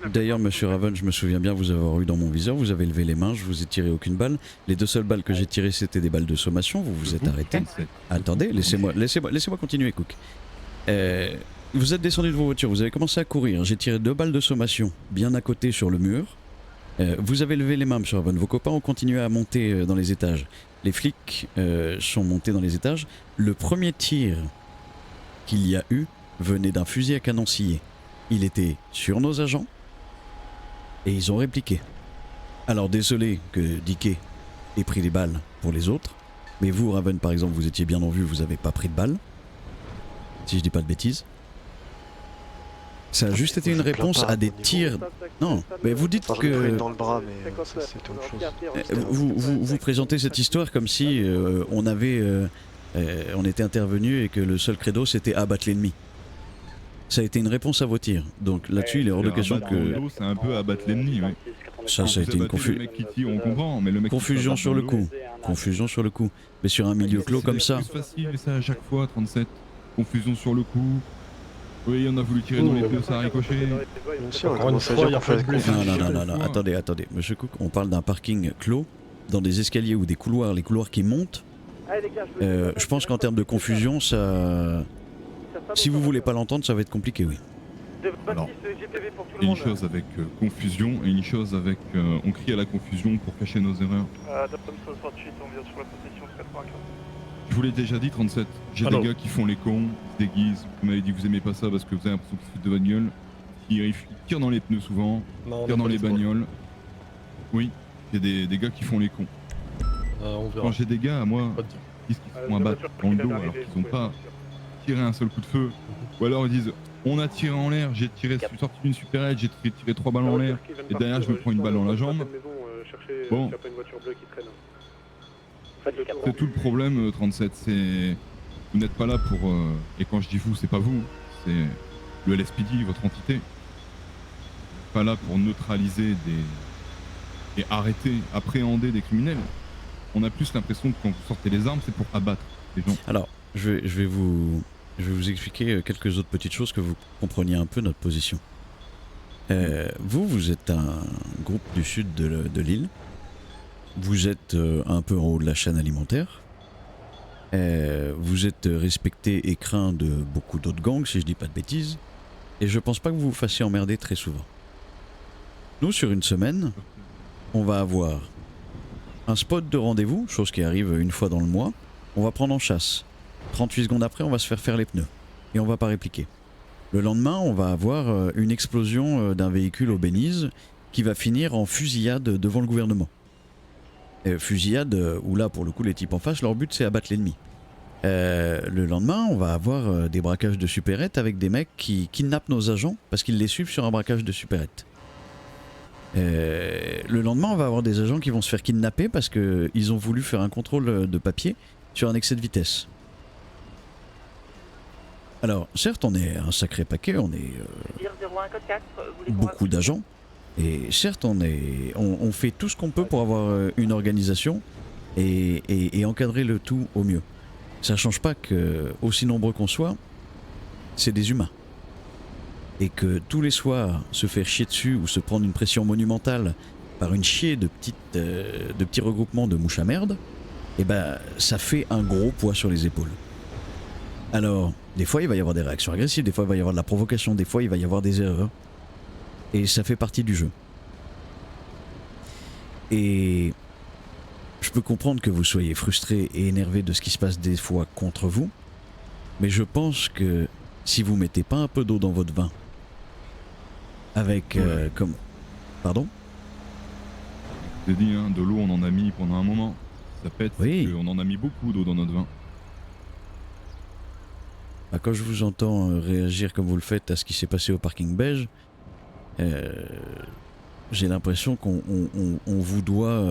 D'ailleurs, monsieur Raven, je me souviens bien vous avoir eu dans mon viseur, vous avez levé les mains, je vous ai tiré aucune balle. Les 2 seules balles que j'ai tirées, c'était des balles de sommation, vous vous êtes arrêté. Attendez, laissez-moi continuer, Cook. Vous êtes descendu de vos voitures, vous avez commencé à courir, j'ai tiré 2 balles de sommation bien à côté sur le mur. Vous avez levé les mains, monsieur Raven, vos copains ont continué à monter dans les étages. Les flics sont montés dans les étages. Le premier tir qu'il y a eu venait d'un fusil à canon scié. Il était sur nos agents et ils ont répliqué. Alors désolé que Dicky ait pris des balles pour les autres, mais vous, Raven, par exemple, vous étiez bien en vue, vous n'avez pas pris de balles. Si je dis pas de bêtises. Ça a juste été une réponse à des tirs. Non, mais vous dites que dans le bras, mais ça c'est autre chose. vous présentez cette histoire comme si on était intervenu et que le seul credo c'était abattre l'ennemi. Ça a été une réponse à vos tirs. Donc là-dessus, il est hors de question que. C'est un peu abattre l'ennemi, oui. Ça a été une confusion. On comprend, mais le mec Confusion sur le coup. Confusion sur le coup. Mais sur un milieu clos comme ça. C'est facile, et ça à chaque fois, 37. Confusion sur le coup. Oui, on a voulu tirer dans les pneus, ça a ricoché. Non, attendez. Monsieur Cook, on parle d'un parking clos, dans des escaliers ou des couloirs, les couloirs qui montent. Je pense qu'en termes de confusion, ça. Si vous voulez pas l'entendre, ça va être compliqué, oui. Alors, il y a une chose avec confusion et une chose avec on crie à la confusion pour cacher nos erreurs. Je vous l'ai déjà dit, 37. J'ai des gars qui font les cons, ils se déguisent. Vous m'avez dit que vous aimez pas ça parce que vous avez l'impression qu'ils se foutent de votre gueule. Ils tirent dans les pneus souvent, tirent dans les bagnoles. Oui, il y a des gars qui font les cons. Quand j'ai des gars à moi qui se font abattre dans le dos alors qu'ils n'ont pas tiré un seul coup de feu, ou alors ils disent on a tiré en l'air, j'ai sorti une supérette, j'ai tiré 3 balles en l'air et derrière je me prends une balle dans la jambe. Bon. C'est tout le problème, 37, c'est... Vous n'êtes pas là pour... Et quand je dis vous, c'est pas vous, c'est le LSPD, votre entité. Pas là pour neutraliser et arrêter, appréhender des criminels. On a plus l'impression que quand vous sortez les armes, c'est pour abattre les gens. Alors, je vais vous expliquer quelques autres petites choses que vous compreniez un peu notre position. Vous êtes un groupe du sud de l'île. Vous êtes un peu en haut de la chaîne alimentaire. Vous êtes respecté et craint de beaucoup d'autres gangs, si je dis pas de bêtises. Et je pense pas que vous vous fassiez emmerder très souvent. Nous, sur une semaine, on va avoir un spot de rendez-vous, chose qui arrive une fois dans le mois. On va prendre en chasse. 38 secondes après, on va se faire les pneus. Et on va pas répliquer. Le lendemain, on va avoir une explosion d'un véhicule au Belize qui va finir en fusillade devant le gouvernement. Fusillade où là, pour le coup, les types en face, leur but c'est abattre l'ennemi. Le lendemain, on va avoir des braquages de supérettes avec des mecs qui kidnappent nos agents parce qu'ils les suivent sur un braquage de supérette. Le lendemain, on va avoir des agents qui vont se faire kidnapper parce qu'ils ont voulu faire un contrôle de papier sur un excès de vitesse. Alors, certes, on est un sacré paquet, on est beaucoup d'agents. Et certes, on fait tout ce qu'on peut pour avoir une organisation et encadrer le tout au mieux. Ça change pas que, aussi nombreux qu'on soit, c'est des humains. Et que tous les soirs, se faire chier dessus ou se prendre une pression monumentale par une chier de petits regroupements de mouches à merde, eh ben, ça fait un gros poids sur les épaules. Alors, des fois, il va y avoir des réactions agressives, des fois, il va y avoir de la provocation, des fois, il va y avoir des erreurs. Et ça fait partie du jeu. Et je peux comprendre que vous soyez frustré et énervé de ce qui se passe des fois contre vous, mais je pense que si vous mettez pas un peu d'eau dans votre vin, avec comme... Pardon ? Je t'ai dit, hein, de l'eau on en a mis pendant un moment. Ça pète, Oui. on en a mis beaucoup d'eau dans notre vin. Bah, quand je vous entends réagir comme vous le faites à ce qui s'est passé au parking beige, j'ai l'impression qu'on vous doit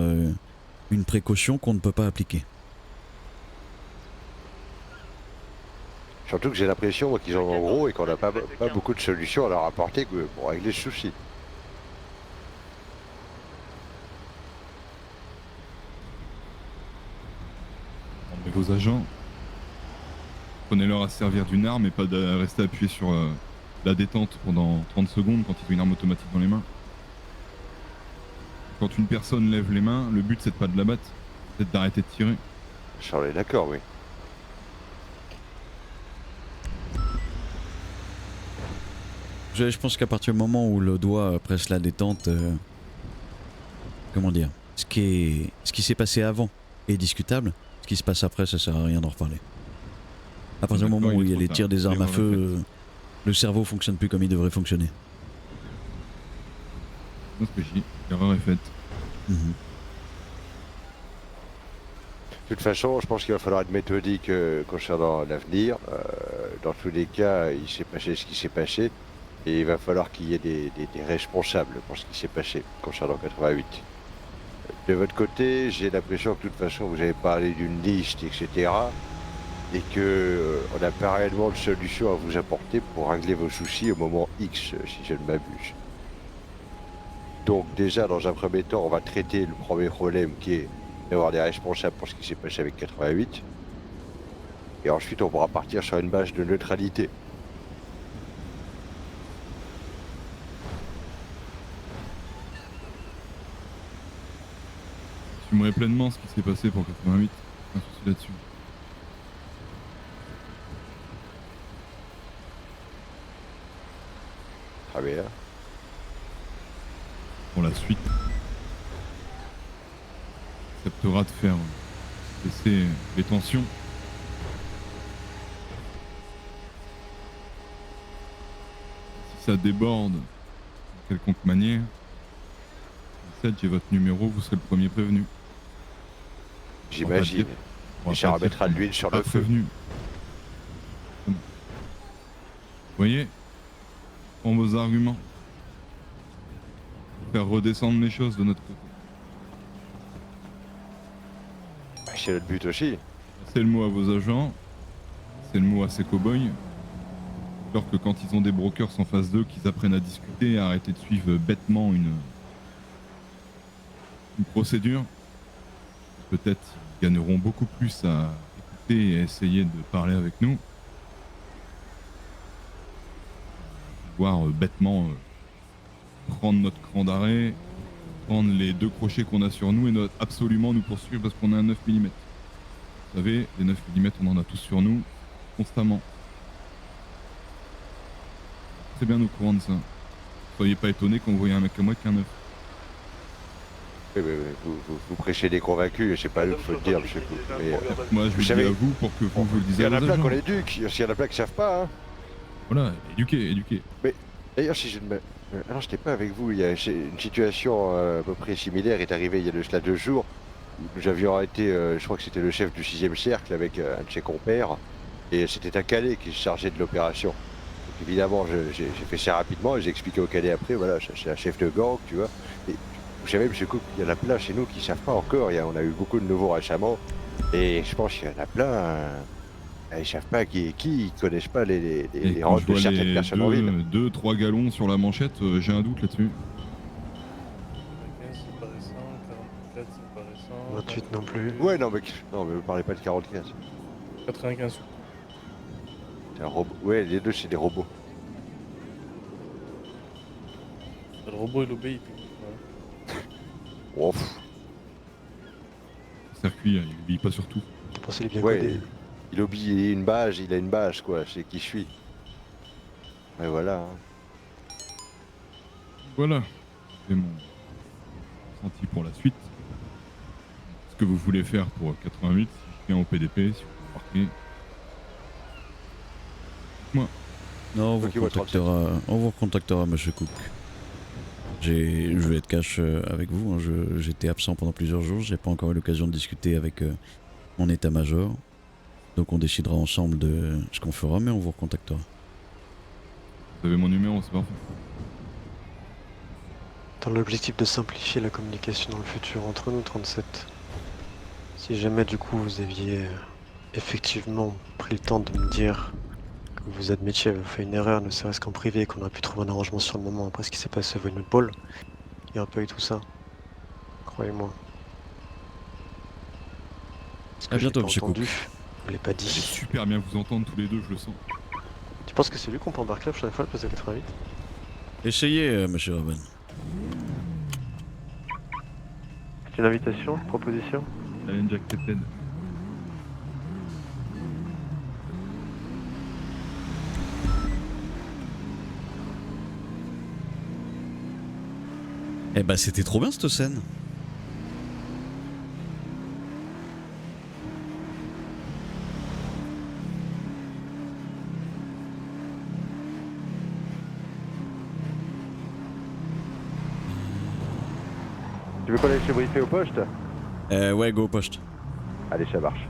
une précaution qu'on ne peut pas appliquer. Surtout que j'ai l'impression moi, qu'ils en ont gros et qu'on n'a pas beaucoup de solutions à leur apporter pour régler ce souci. Mais vos agents, prenez-leur à se servir d'une arme et pas de rester appuyé sur la détente pendant 30 secondes quand ils ont une arme automatique dans les mains. Quand une personne lève les mains, le but c'est de pas de la battre, c'est d'arrêter de tirer. J'en ai d'accord, oui. Je pense qu'à partir du moment où le doigt presse la détente, comment dire, ce qui s'est passé avant est discutable, ce qui se passe après, ça sert à rien d'en reparler. À partir du moment où il y a les tirs des armes à feu, le cerveau fonctionne plus comme il devrait fonctionner. C'est ce que je dis, l'erreur est faite. De toute façon, je pense qu'il va falloir être méthodique concernant l'avenir. Dans tous les cas, il s'est passé ce qui s'est passé. Et il va falloir qu'il y ait des responsables pour ce qui s'est passé concernant 88. De votre côté, j'ai l'impression que de toute façon, vous avez parlé d'une liste, etc. Et qu'on n'a pas réellement de solution à vous apporter pour régler vos soucis au moment X, si je ne m'abuse. Donc déjà, dans un premier temps, on va traiter le premier problème qui est d'avoir des responsables pour ce qui s'est passé avec 88. Et ensuite, on pourra partir sur une base de neutralité. J'assumerai pleinement ce qui s'est passé pour 88, pas de souci là-dessus. Très bien. Pour la suite, acceptera de faire baisser les tensions. Si ça déborde de quelconque manière, j'ai votre numéro, vous serez le premier prévenu. J'imagine. Et ça remettra de l'huile sur le feu. Vous voyez, prends vos arguments. Faire redescendre les choses de notre côté. C'est notre but aussi. C'est le mot à vos agents, c'est le mot à ces cow-boys. Alors que quand ils ont des brokers en face d'eux, qu'ils apprennent à discuter et à arrêter de suivre bêtement une procédure, peut-être ils gagneront beaucoup plus à écouter et à essayer de parler avec nous. Voire bêtement prendre notre cran d'arrêt, prendre les 2 crochets qu'on a sur nous et absolument nous poursuivre parce qu'on a un 9 mm. Vous savez, les 9 mm on en a tous sur nous, constamment. Très bien au courant de ça. Soyez pas étonnés quand vous voyez un mec comme moi qui a un 9. Oui, vous prêchez des convaincus, c'est pas eux qu'il faut le dire, monsieur Cook. Mais, moi je vous dis à vous pour que vous le disiez à vos agents. Il y en a plein qu'on éduque, il y en a plein qui savent pas. Hein. Voilà, éduquer. Mais d'ailleurs, si je ne me... Alors, j'étais pas avec vous, il y a une situation à peu près similaire est arrivée il y a de cela 2 jours. Nous avions arrêté, je crois que c'était le chef du 6e cercle avec un de ses compères. Et c'était un cadet qui se chargeait de l'opération. Donc évidemment, j'ai fait ça rapidement et j'ai expliqué au cadet après, voilà, c'est un chef de gang, tu vois. Et vous savez, monsieur Cook, il y en a plein chez nous qui ne savent pas encore. On a eu beaucoup de nouveaux récemment. Et je pense qu'il y en a plein... Ils ne savent pas qui est qui, ils ne connaissent pas les rôles de certaines personnes en ville. 2-3 gallons sur la manchette, j'ai un doute là-dessus. 28 non plus. Ouais, non, mais ne parlez pas de 45. 95. C'est un robot. Ouais, les deux, c'est des robots. Le robot, il obéit. Ouais. Le circuit, il obéit pas sur tout. Je pense qu'il est bien ouais, codé. Il obéit une base, il a une base, quoi. C'est qui je suis. Et voilà. Hein. Voilà. C'est mon ressenti pour la suite. Ce que vous voulez faire pour 88, si je viens au PDP, si vous marquez. Moi. Non, on vous recontactera, monsieur Cook. Je vais être cash avec vous, hein. J'étais absent pendant plusieurs jours, j'ai pas encore eu l'occasion de discuter avec mon état-major. Donc on décidera ensemble de ce qu'on fera, mais on vous recontactera. Vous avez mon numéro, c'est parfait. Dans l'objectif de simplifier la communication dans le futur entre nous 37, si jamais du coup vous aviez effectivement pris le temps de me dire que vous admettiez avoir fait une erreur, ne serait-ce qu'en privé, qu'on aurait pu trouver un arrangement sur le moment après ce qui s'est passé avec notre pôle, il n'y aurait pas eu tout ça. Croyez-moi. À bientôt, monsieur Cook. Je l'ai pas dit. C'est super bien vous entendre tous les deux, je le sens. Tu penses que c'est lui qu'on peut embarquer la prochaine fois, le poste de 88? Essayez, monsieur Robin. C'est une invitation, une proposition? Challenge accepted. Eh bah c'était trop bien cette scène. Tu veux qu'on aille chez briefer au poste? Ouais, go au poste. Allez, ça marche.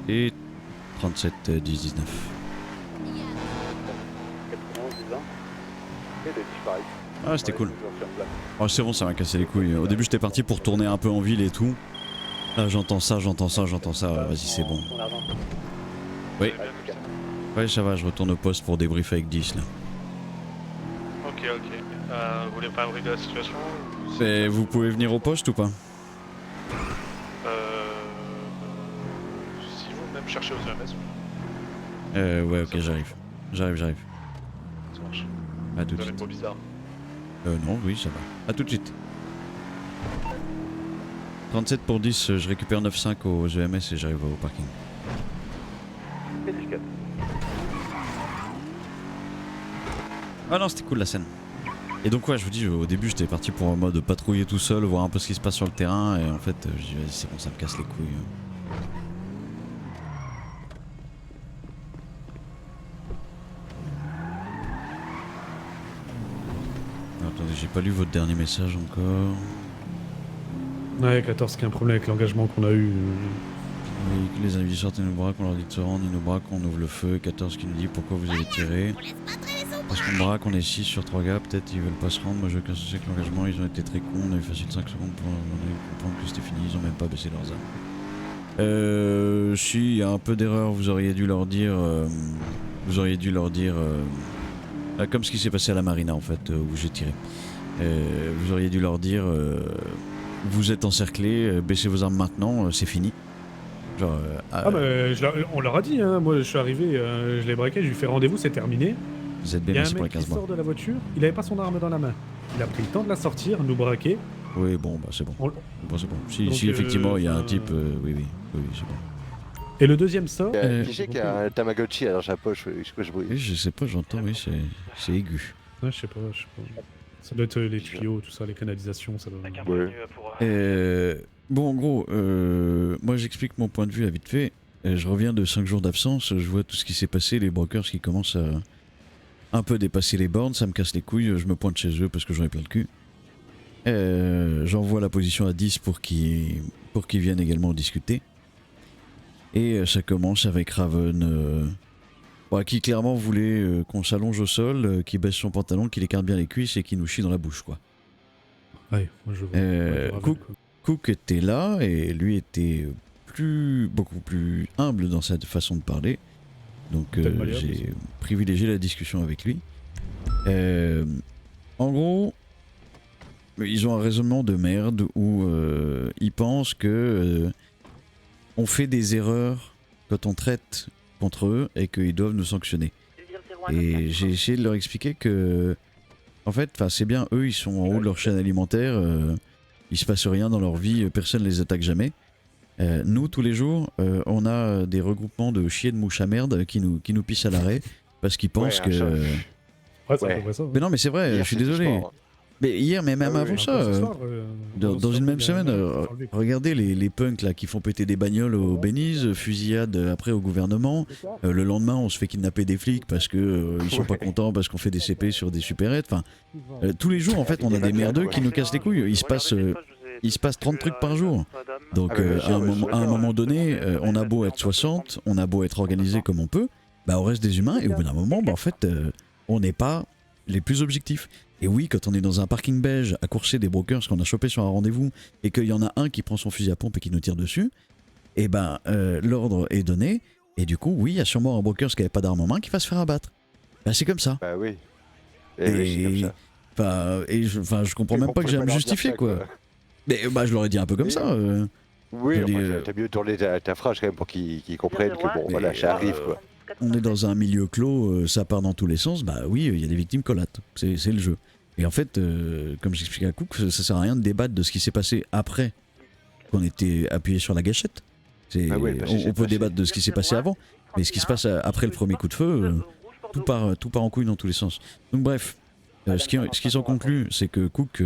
Et 37 10 19. Ah c'était cool. Oh c'est bon, ça m'a cassé les couilles. Au début j'étais parti pour tourner un peu en ville et tout. Là j'entends ça. Vas-y c'est bon. Oui. Ouais ça va, je retourne au poste pour débriefer avec 10 là. Ok. Vous voulez pas aborder la situation ou... Et vous pouvez venir au poste ou pas? Si vous même cherchez aux EMS. Ouais ok j'arrive. J'arrive. Ça marche. À tout de Vous avez suite. pas bizarre. Non, oui, ça va. A tout de suite. 37 pour 10, je récupère 9-5 aux EMS et j'arrive au parking. Ah non, c'était cool la scène. Et donc ouais, je vous dis, au début j'étais parti pour un mode patrouiller tout seul, voir un peu ce qui se passe sur le terrain, et en fait, je dis vas-y c'est bon, ça me casse les couilles. Attendez, j'ai pas lu votre dernier message encore. Ouais, 14 qui a un problème avec l'engagement qu'on a eu. Oui, que les individus sortent et nous braquent, on leur dit de se rendre, ils nous braquent, on ouvre le feu. 14 qui nous dit pourquoi vous avez tiré. Parce qu'on braque, on est 6 sur 3 gars, peut-être ils veulent pas se rendre. Moi je casse avec l'engagement, ils ont été très cons, on a eu facile 5 secondes pour comprendre que c'était fini, ils ont même pas baissé leurs armes. Si, il y a un peu d'erreur, vous auriez dû leur dire. Comme ce qui s'est passé à la marina en fait, où j'ai tiré. Vous auriez dû leur dire vous êtes encerclés, baissez vos armes maintenant, c'est fini. Genre, on leur a dit, hein. Moi je suis arrivé, je l'ai braqué, je lui fais rendez-vous, c'est terminé. Vous êtes bien, merci pour les 15 mois. Il sort de la voiture, il avait pas son arme dans la main. Il a pris le temps de la sortir, nous braquer. Oui, bon, bah c'est bon. Bon, c'est bon. Si effectivement il y a un type, oui, c'est bon. Et le deuxième sort. Qui c'est qui a un Tamagotchi dans sa poche? Je bruit. Oui, je sais pas, j'entends, oui, c'est aigu. Ouais, je sais pas. Ça doit être les tuyaux, tout ça, les canalisations, ça doit. Ouais. Bon, en gros, moi j'explique mon point de vue à vite fait. Je reviens de 5 jours d'absence, je vois tout ce qui s'est passé, les brokers qui commencent à un peu dépasser les bornes, ça me casse les couilles, je me pointe chez eux parce que j'en ai plein le cul. J'envoie la position à 10 pour qu'ils viennent également discuter. Et ça commence avec Raven, qui clairement voulait qu'on s'allonge au sol, qui baisse son pantalon, qu'il écarte bien les cuisses et qui nous chie dans la bouche, quoi. Ouais, moi je vois. Cook était là et lui était beaucoup plus humble dans sa façon de parler. Donc j'ai privilégié la discussion avec lui. En gros, ils ont un raisonnement de merde où ils pensent que on fait des erreurs quand on traite contre eux et qu'ils doivent nous sanctionner. Et j'ai essayé de leur expliquer que, en fait, c'est bien, eux ils sont en haut de leur chaîne alimentaire, il se passe rien dans leur vie, personne les attaque jamais. Nous, tous les jours, on a des regroupements de chiens de mouches à merde qui nous pissent à l'arrêt parce qu'ils pensent que... Ouais, c'est à peu près ça. Mais non, mais c'est vrai, je suis désolé. Mais hier, mais même avant ça, dans une même semaine, regardez les punks là qui font péter des bagnoles aux Beniz, fusillade après au gouvernement. Le lendemain, on se fait kidnapper des flics parce que ils sont pas contents parce qu'on fait des CP sur des supérettes. Enfin, tous les jours, en fait, on a des merdeux qui nous cassent les couilles. Il se passe 30 trucs par jour. Donc, à un moment donné, on a beau être 60, on a beau être organisé comme on peut, bah, on reste des humains et au bout d'un moment, bah, en fait, on n'est pas les plus objectifs. Et oui, quand on est dans un parking beige à courser des brokers qu'on a chopé sur un rendez-vous et qu'il y en a un qui prend son fusil à pompe et qui nous tire dessus, et ben l'ordre est donné et du coup, oui, il y a sûrement un broker qui n'avait pas d'arme en main qui va se faire abattre. Bah, c'est comme ça. Bah oui. Et je comprends même pas que j'ai à me justifier quoi. Mais bah, je l'aurais dit un peu comme ça. Oui, t'as mieux tourné ta phrase quand même pour qu'ils comprennent que bon, voilà, ça arrive quoi. On est dans un milieu clos, ça part dans tous les sens, bah oui, il y a des victimes collates, c'est le jeu. Et en fait, comme j'expliquais à Cook, ça sert à rien de débattre de ce qui s'est passé après qu'on était appuyé sur la gâchette. On peut débattre de ce qui s'est passé avant, mais ce qui se passe après le premier coup de feu, tout part en couille dans tous les sens. Donc bref, ce qui s'en conclut, c'est que Cook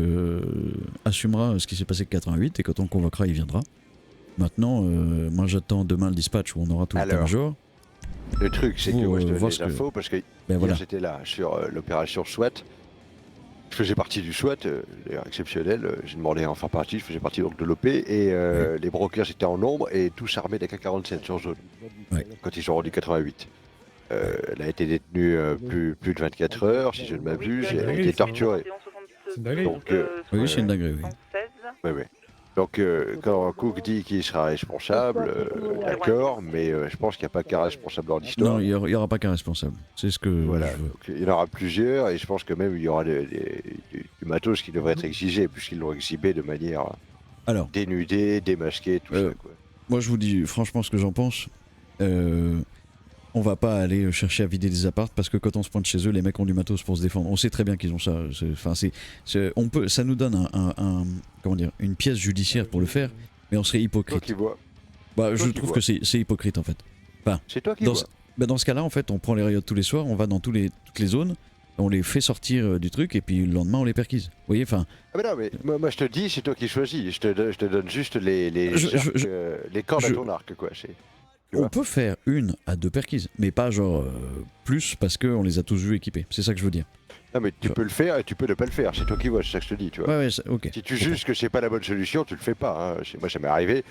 assumera ce qui s'est passé avec 88 et quand on le convoquera, il viendra. Maintenant, moi j'attends demain le dispatch où on aura tout le l'état-major. Le truc, c'est que moi je te donne des infos parce que hier j'étais là sur l'opération SWAT. Je faisais partie du SWAT, d'ailleurs exceptionnel. J'ai demandé à en faire partie, je faisais partie donc de l'OP et les brokers étaient en nombre et tous armés d'AK-47 sur zone. Quand ils sont rendus 88. Elle a été détenue plus de 24 heures, si je ne m'abuse, et elle a été torturée. Donc, oui, c'est une dinguerie, oui. Oui. Donc quand Cook dit qu'il sera responsable, d'accord, mais je pense qu'il n'y a pas qu'un responsable dans l'histoire. Non, il n'y aura pas qu'un responsable. C'est ce que voilà. je veux. Donc, il y en aura plusieurs et je pense que même il y aura du matos qui devrait être exigé puisqu'ils l'ont exhibé de manière dénudée, démasquée, tout ça. Quoi. Moi je vous dis franchement ce que j'en pense. On va pas aller chercher à vider des apparts parce que quand on se pointe chez eux, les mecs ont du matos pour se défendre. On sait très bien qu'ils ont ça. Ça nous donne une pièce judiciaire pour le faire, mais on serait hypocrite. Je trouve que c'est hypocrite en fait. Enfin, c'est toi qui vois. Dans ce cas-là, en fait, on prend les riots tous les soirs, on va dans toutes les zones, on les fait sortir du truc et puis le lendemain on les perquise. Vous voyez, enfin. Ah mais non, mais moi je te dis, c'est toi qui choisis. Je te donne juste les cordes à ton arc, quoi. On peut faire 1 à 2 perquises, mais pas genre plus parce qu'on les a tous vus équipés. C'est ça que je veux dire. Non mais tu peux le faire et tu peux ne pas le faire, c'est toi qui vois, c'est ça que je te dis, tu vois. Ouais, ok. Si tu juges que c'est pas la bonne solution, tu le fais pas. Hein. Moi ça m'est arrivé,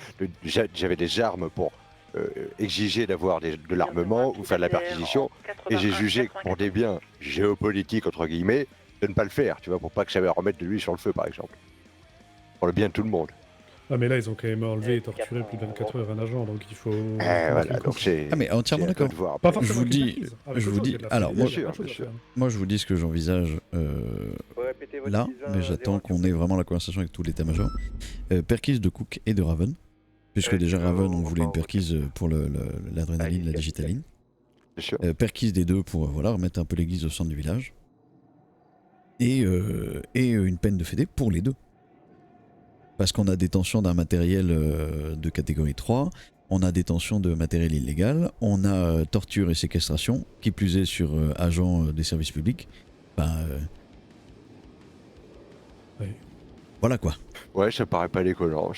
j'avais des armes pour exiger d'avoir de l'armement ou faire de la perquisition, et j'ai jugé pour des biens géopolitiques entre guillemets de ne pas le faire, tu vois, pour pas que ça me remette de l'huile sur le feu par exemple. Pour le bien de tout le monde. Ah mais là ils ont quand même enlevé et torturé plus de 24 heures un agent, donc il faut... voilà, donc c'est... Ah mais entièrement d'accord. Je vous dis... Alors moi je vous dis ce que j'envisage là, mais j'attends qu'on ait vraiment la conversation avec tout l'état-major. Perquise de Cook et de Raven, puisque déjà Raven on voulait une perquise pour l'adrénaline, la digitaline. Perquise des deux pour remettre un peu l'église au centre du village. Et une peine de fédé pour les deux. Parce qu'on a détention d'un matériel de catégorie 3, on a détention de matériel illégal, on a torture et séquestration, qui plus est sur agents des services publics. Voilà quoi. Ouais, ça paraît pas déconnant,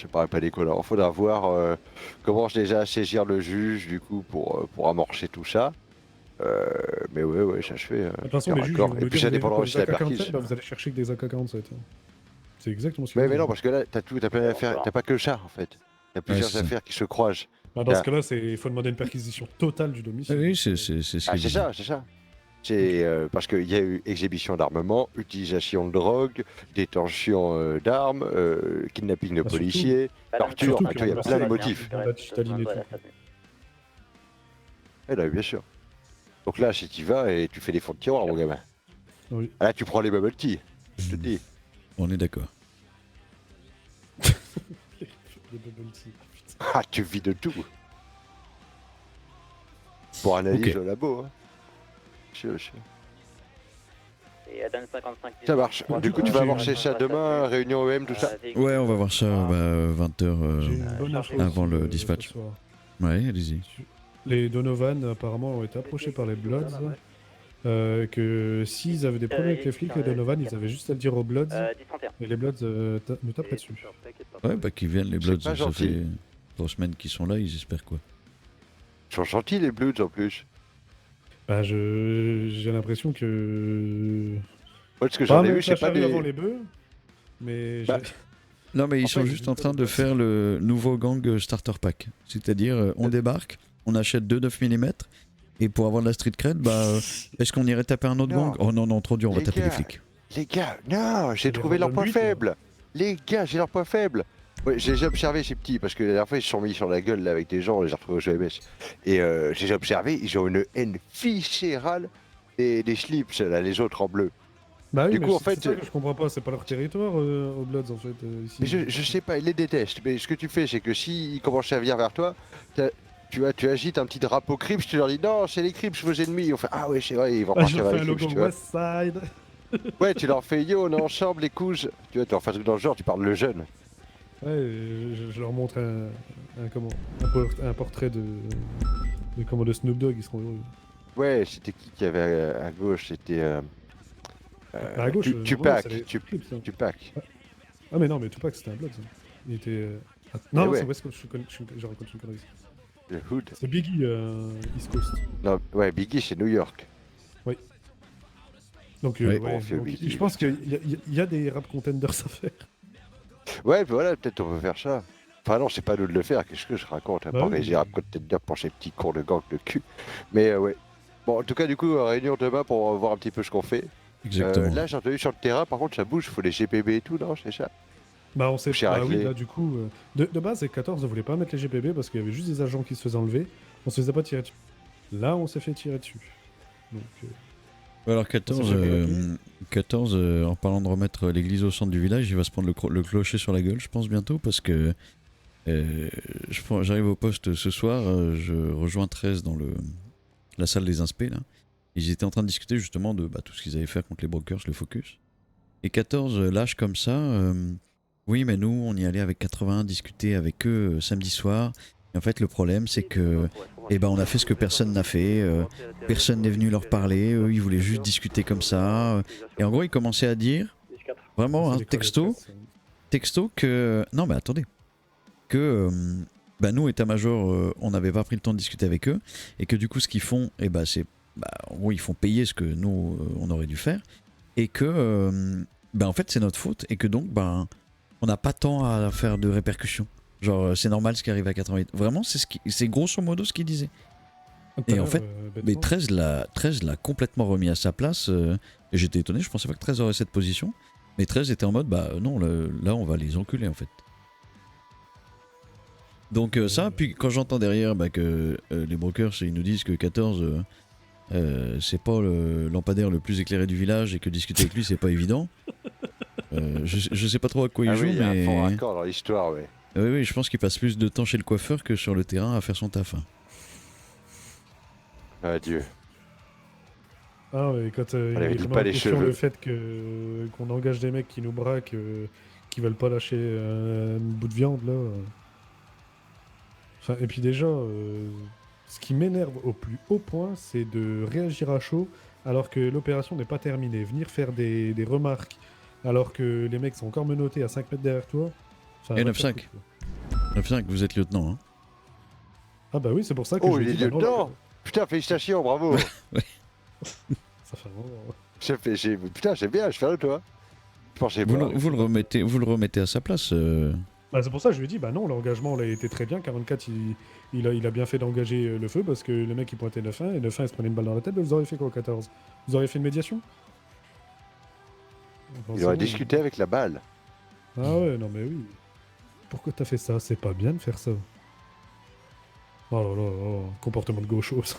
Faudra voir comment déjà saisir le juge du coup pour amorcer tout ça. Mais ouais, ça se fait. De toute façon, les juges, et puis ça dépendra aussi de la perquise. Vous allez chercher que des AK-47. C'est exactement ce que mais non, parce que là, t'as plein d'affaires, t'as pas que ça en fait. T'as plusieurs affaires qui se croisent. Dans ce cas-là, il faut demander une perquisition totale du domicile. Oui, c'est ça. C'est parce qu'il y a eu exhibition d'armement, utilisation de drogue, détention d'armes, kidnapping de policiers, torture, il y a plein de motifs. Eh là, bien sûr. Donc là, si tu vas et tu fais des fonds de tiroir, mon gamin. Oui. Là, tu prends les bubble tea, je te dis. On est d'accord. Ah, tu vis de tout. Pour analyse au labo. Hein. Ça marche. Du coup, tu vas amorcer ça demain, réunion OM, tout ça. Ouais, on va voir ça 20h avant le dispatch. Ouais, allez-y. Les Donovan apparemment ont été approchés par les Bloods. que s'ils avaient des problèmes avec les flics, les Donovan, ils avaient juste à le dire aux Bloods, et les Bloods nous taperaient dessus. Ouais, bah qu'ils viennent, les Bloods, pas ça gentil. fait 3 semaines qu'ils sont là, ils espèrent quoi. Ils sont gentils les Bloods en plus. Bah, j'ai l'impression que. Moi, ce que j'en ai vu, c'est pas des. avant les bœufs, mais. Bah, Non, mais ils En sont fait, juste j'ai en train de faire le nouveau gang starter pack. C'est-à-dire, on débarque, on achète 2 9 mm, et pour avoir de la street cred, bah, est-ce qu'on irait taper un autre Non. gang? Oh non, non, trop dur, on va Les taper gars, les flics. Les gars, non, j'ai C'est trouvé des leur point random buts, faible. Les gars, j'ai leur point faible. Ouais, j'ai observé ces petits, parce que la dernière fois ils se sont mis sur la gueule là, avec des gens, j'ai retrouvé au GMS. Et j'ai observé, ils ont une haine viscérale des slips, là, les autres en bleu. Bah oui, Du mais coup, en c'est fait, ça que je comprends pas, c'est pas leur territoire aux Bloods en fait. Ici. Mais je sais pas, ils les détestent. Mais ce que tu fais, c'est que s'ils commencent à venir vers toi, tu agites un petit drapeau Crips, tu leur dis non, c'est les Crips, vos ennemis. Ils vont faire ah ouais, c'est vrai, ils vont partir vers les Crips, tu vois. Westside. Ouais, tu leur fais yo, on est ensemble, les couges. Tu vois, tu leur fais un truc dans le genre, tu parles le jeune. Ouais, je leur montre un portrait de Snoop Dogg, ils seront heureux. Ouais, c'était qui avait à gauche? C'était. À gauche, Tupac. c'est les Crips, hein. Tupac. Ah mais non, mais Tupac c'était un Blood ça. Il était. Non, ouais. c'est West Coast, je raconte une connerie. Le Hood. C'est Biggie East Coast. Non, ouais, Biggie c'est New York. Oui. Donc, Ouais, ouais, on fait donc, Biggie. je pense qu'il y a des rap contenders à faire. Ouais, puis voilà, peut-être on peut faire ça. Enfin non, c'est pas à nous de le faire, qu'est-ce que je raconte, hein, Bah pas oui. réagir à contender pour ces petits cours de gang de cul. Mais ouais. Bon, en tout cas, du coup, réunion demain pour voir un petit peu ce qu'on fait. Exactement. Là, j'ai entendu sur le terrain, par contre, ça bouge, faut les GPB et tout, non, c'est ça? Bah on sait Cher pas, à oui, clé. là du coup, de base les 14 ne voulaient pas mettre les GPB parce qu'il y avait juste des agents qui se faisaient enlever, on se faisait pas tirer dessus. Là on s'est fait tirer dessus. Donc, Alors 14, 14 en parlant de remettre l'église au centre du village, il va se prendre le clocher sur la gueule, je pense bientôt, parce que j'arrive au poste ce soir, je rejoins 13 dans la salle des inspects là. Ils étaient en train de discuter justement de tout ce qu'ils avaient fait contre les brokers, le focus. Et 14 lâche comme ça, oui mais nous on y allait avec 80 discuter avec eux samedi soir. Et en fait le problème c'est que on a fait ce que personne n'a fait, personne n'est venu leur parler, eux ils voulaient juste discuter comme ça. Et en gros ils commençaient à dire, vraiment texto que... Non mais attendez, que nous état-major on n'avait pas pris le temps de discuter avec eux, et que du coup ce qu'ils font, c'est... en gros ils font payer ce que nous on aurait dû faire, et que en fait c'est notre faute, et que donc on n'a pas tant à faire de répercussions. Genre c'est normal ce qui arrive à 88. Vraiment c'est grosso modo ce qu'il disait. Et en fait, mais 13 l'a complètement remis à sa place, et j'étais étonné, je pensais pas que 13 aurait cette position, mais 13 était en mode non, là on va les enculer en fait. Donc ça, puis quand j'entends derrière que les brokers ils nous disent que 14 c'est pas le lampadaire le plus éclairé du village et que discuter avec lui c'est pas évident. Je sais pas trop à quoi il joue, oui, il y a mais... un fort raccord dans l'histoire, ouais. Oui, je pense qu'il passe plus de temps chez le coiffeur que sur le terrain à faire son taf. Adieu. Ah ouais, quand il Allez, est pas les question cheveux. le fait qu'on engage des mecs qui nous braquent, qui veulent pas lâcher un bout de viande là. Enfin, et puis déjà, ce qui m'énerve au plus haut point, c'est de réagir à chaud alors que l'opération n'est pas terminée. Venir faire des remarques alors que les mecs sont encore menottés à 5 mètres derrière toi. Enfin, Et 9-5. 9-5, vous êtes lieutenant, hein. Ah bah oui, c'est pour ça que Oh, je il est dis, bah non, lieutenant. Putain, félicitations, bravo. Ça fait vraiment... Putain, c'est bien, je fais le toi. Je pensais pas. Vous le remettez à sa place. Bah, c'est pour ça que je lui ai dit, bah non, l'engagement là, a été très bien. 44, il a bien fait d'engager le feu parce que le mec il pointait 9-1 et 9-1 il se prenait une balle dans la tête. Vous auriez fait quoi, 14? Vous auriez fait une médiation? Il aurait discuté avec la balle. Ah ouais, non mais oui. Pourquoi t'as fait ça? C'est pas bien de faire ça. Oh là là, comportement de gaucho ça.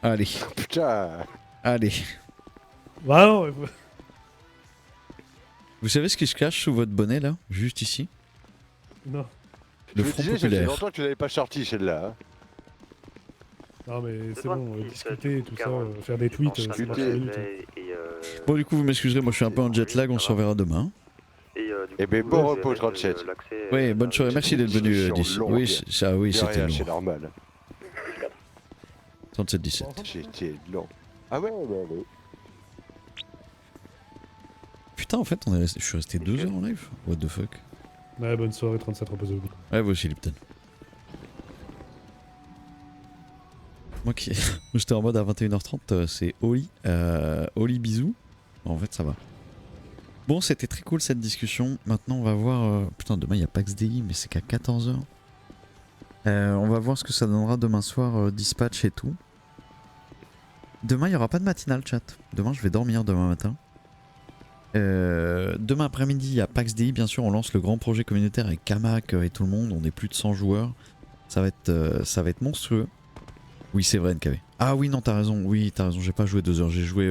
Allez. Putain. Allez. Bah non, mais... Vous savez ce qui se cache sous votre bonnet là? Juste ici? Non. Le Je me Front disais, ça fait Populaire. longtemps que tu l'avais pas sorti celle-là. Hein. Non mais c'est bon, discuter, tout ça, faire des tweets, ça marche vite. Bon, du coup, vous m'excuserez, moi je suis un peu en jet lag, on se reverra demain. Et ben bon repos 37. Oui, bonne soirée, merci d'être venu. Oui, c'était long. C'est normal. 37-17. C'était long. Ah ouais, ouais. putain, en fait, je suis resté 2 heures en live. What the fuck. Ouais, bonne soirée, 37 reposez-vous. Ouais, vous aussi, Lipton. Moi qui. J'étais en mode à 21h30, c'est Oli. Oli, bisous. Bon, en fait, ça va. Bon, c'était très cool cette discussion. Maintenant, on va voir. Putain, demain, il y a PAX DI, mais c'est qu'à 14h. On va voir ce que ça donnera demain soir, dispatch et tout. Demain, il n'y aura pas de matinale, chat. Demain, je vais dormir demain matin. Demain après-midi, il y a PAX DI. Bien sûr, on lance le grand projet communautaire avec Kamak et tout le monde. On est plus de 100 joueurs. Ça va être monstrueux. Oui, c'est vrai, NKV. Ah oui, non, t'as raison. Oui, t'as raison. J'ai pas joué 2 heures. J'ai joué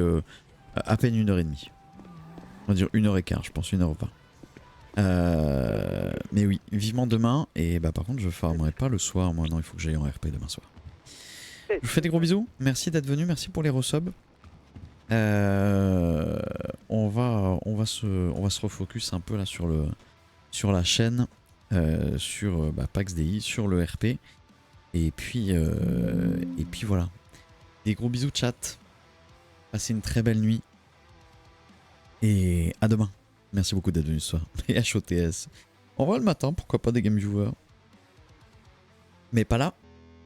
à peine 1h30. On va dire 1h15, je pense, 1h pas. Mais oui, vivement demain. Et bah, par contre, je farmerai pas le soir. Moi, non, il faut que j'aille en RP demain soir. Je vous fais des gros bisous. Merci d'être venu. Merci pour les resubs. On va se refocus un peu là sur la chaîne, sur PAX DI, sur le RP. Et puis voilà. Des gros bisous chat. Passez une très belle nuit. Et à demain. Merci beaucoup d'être venu ce soir. Et HOTS. On va le matin, pourquoi pas des game viewers. Mais pas là.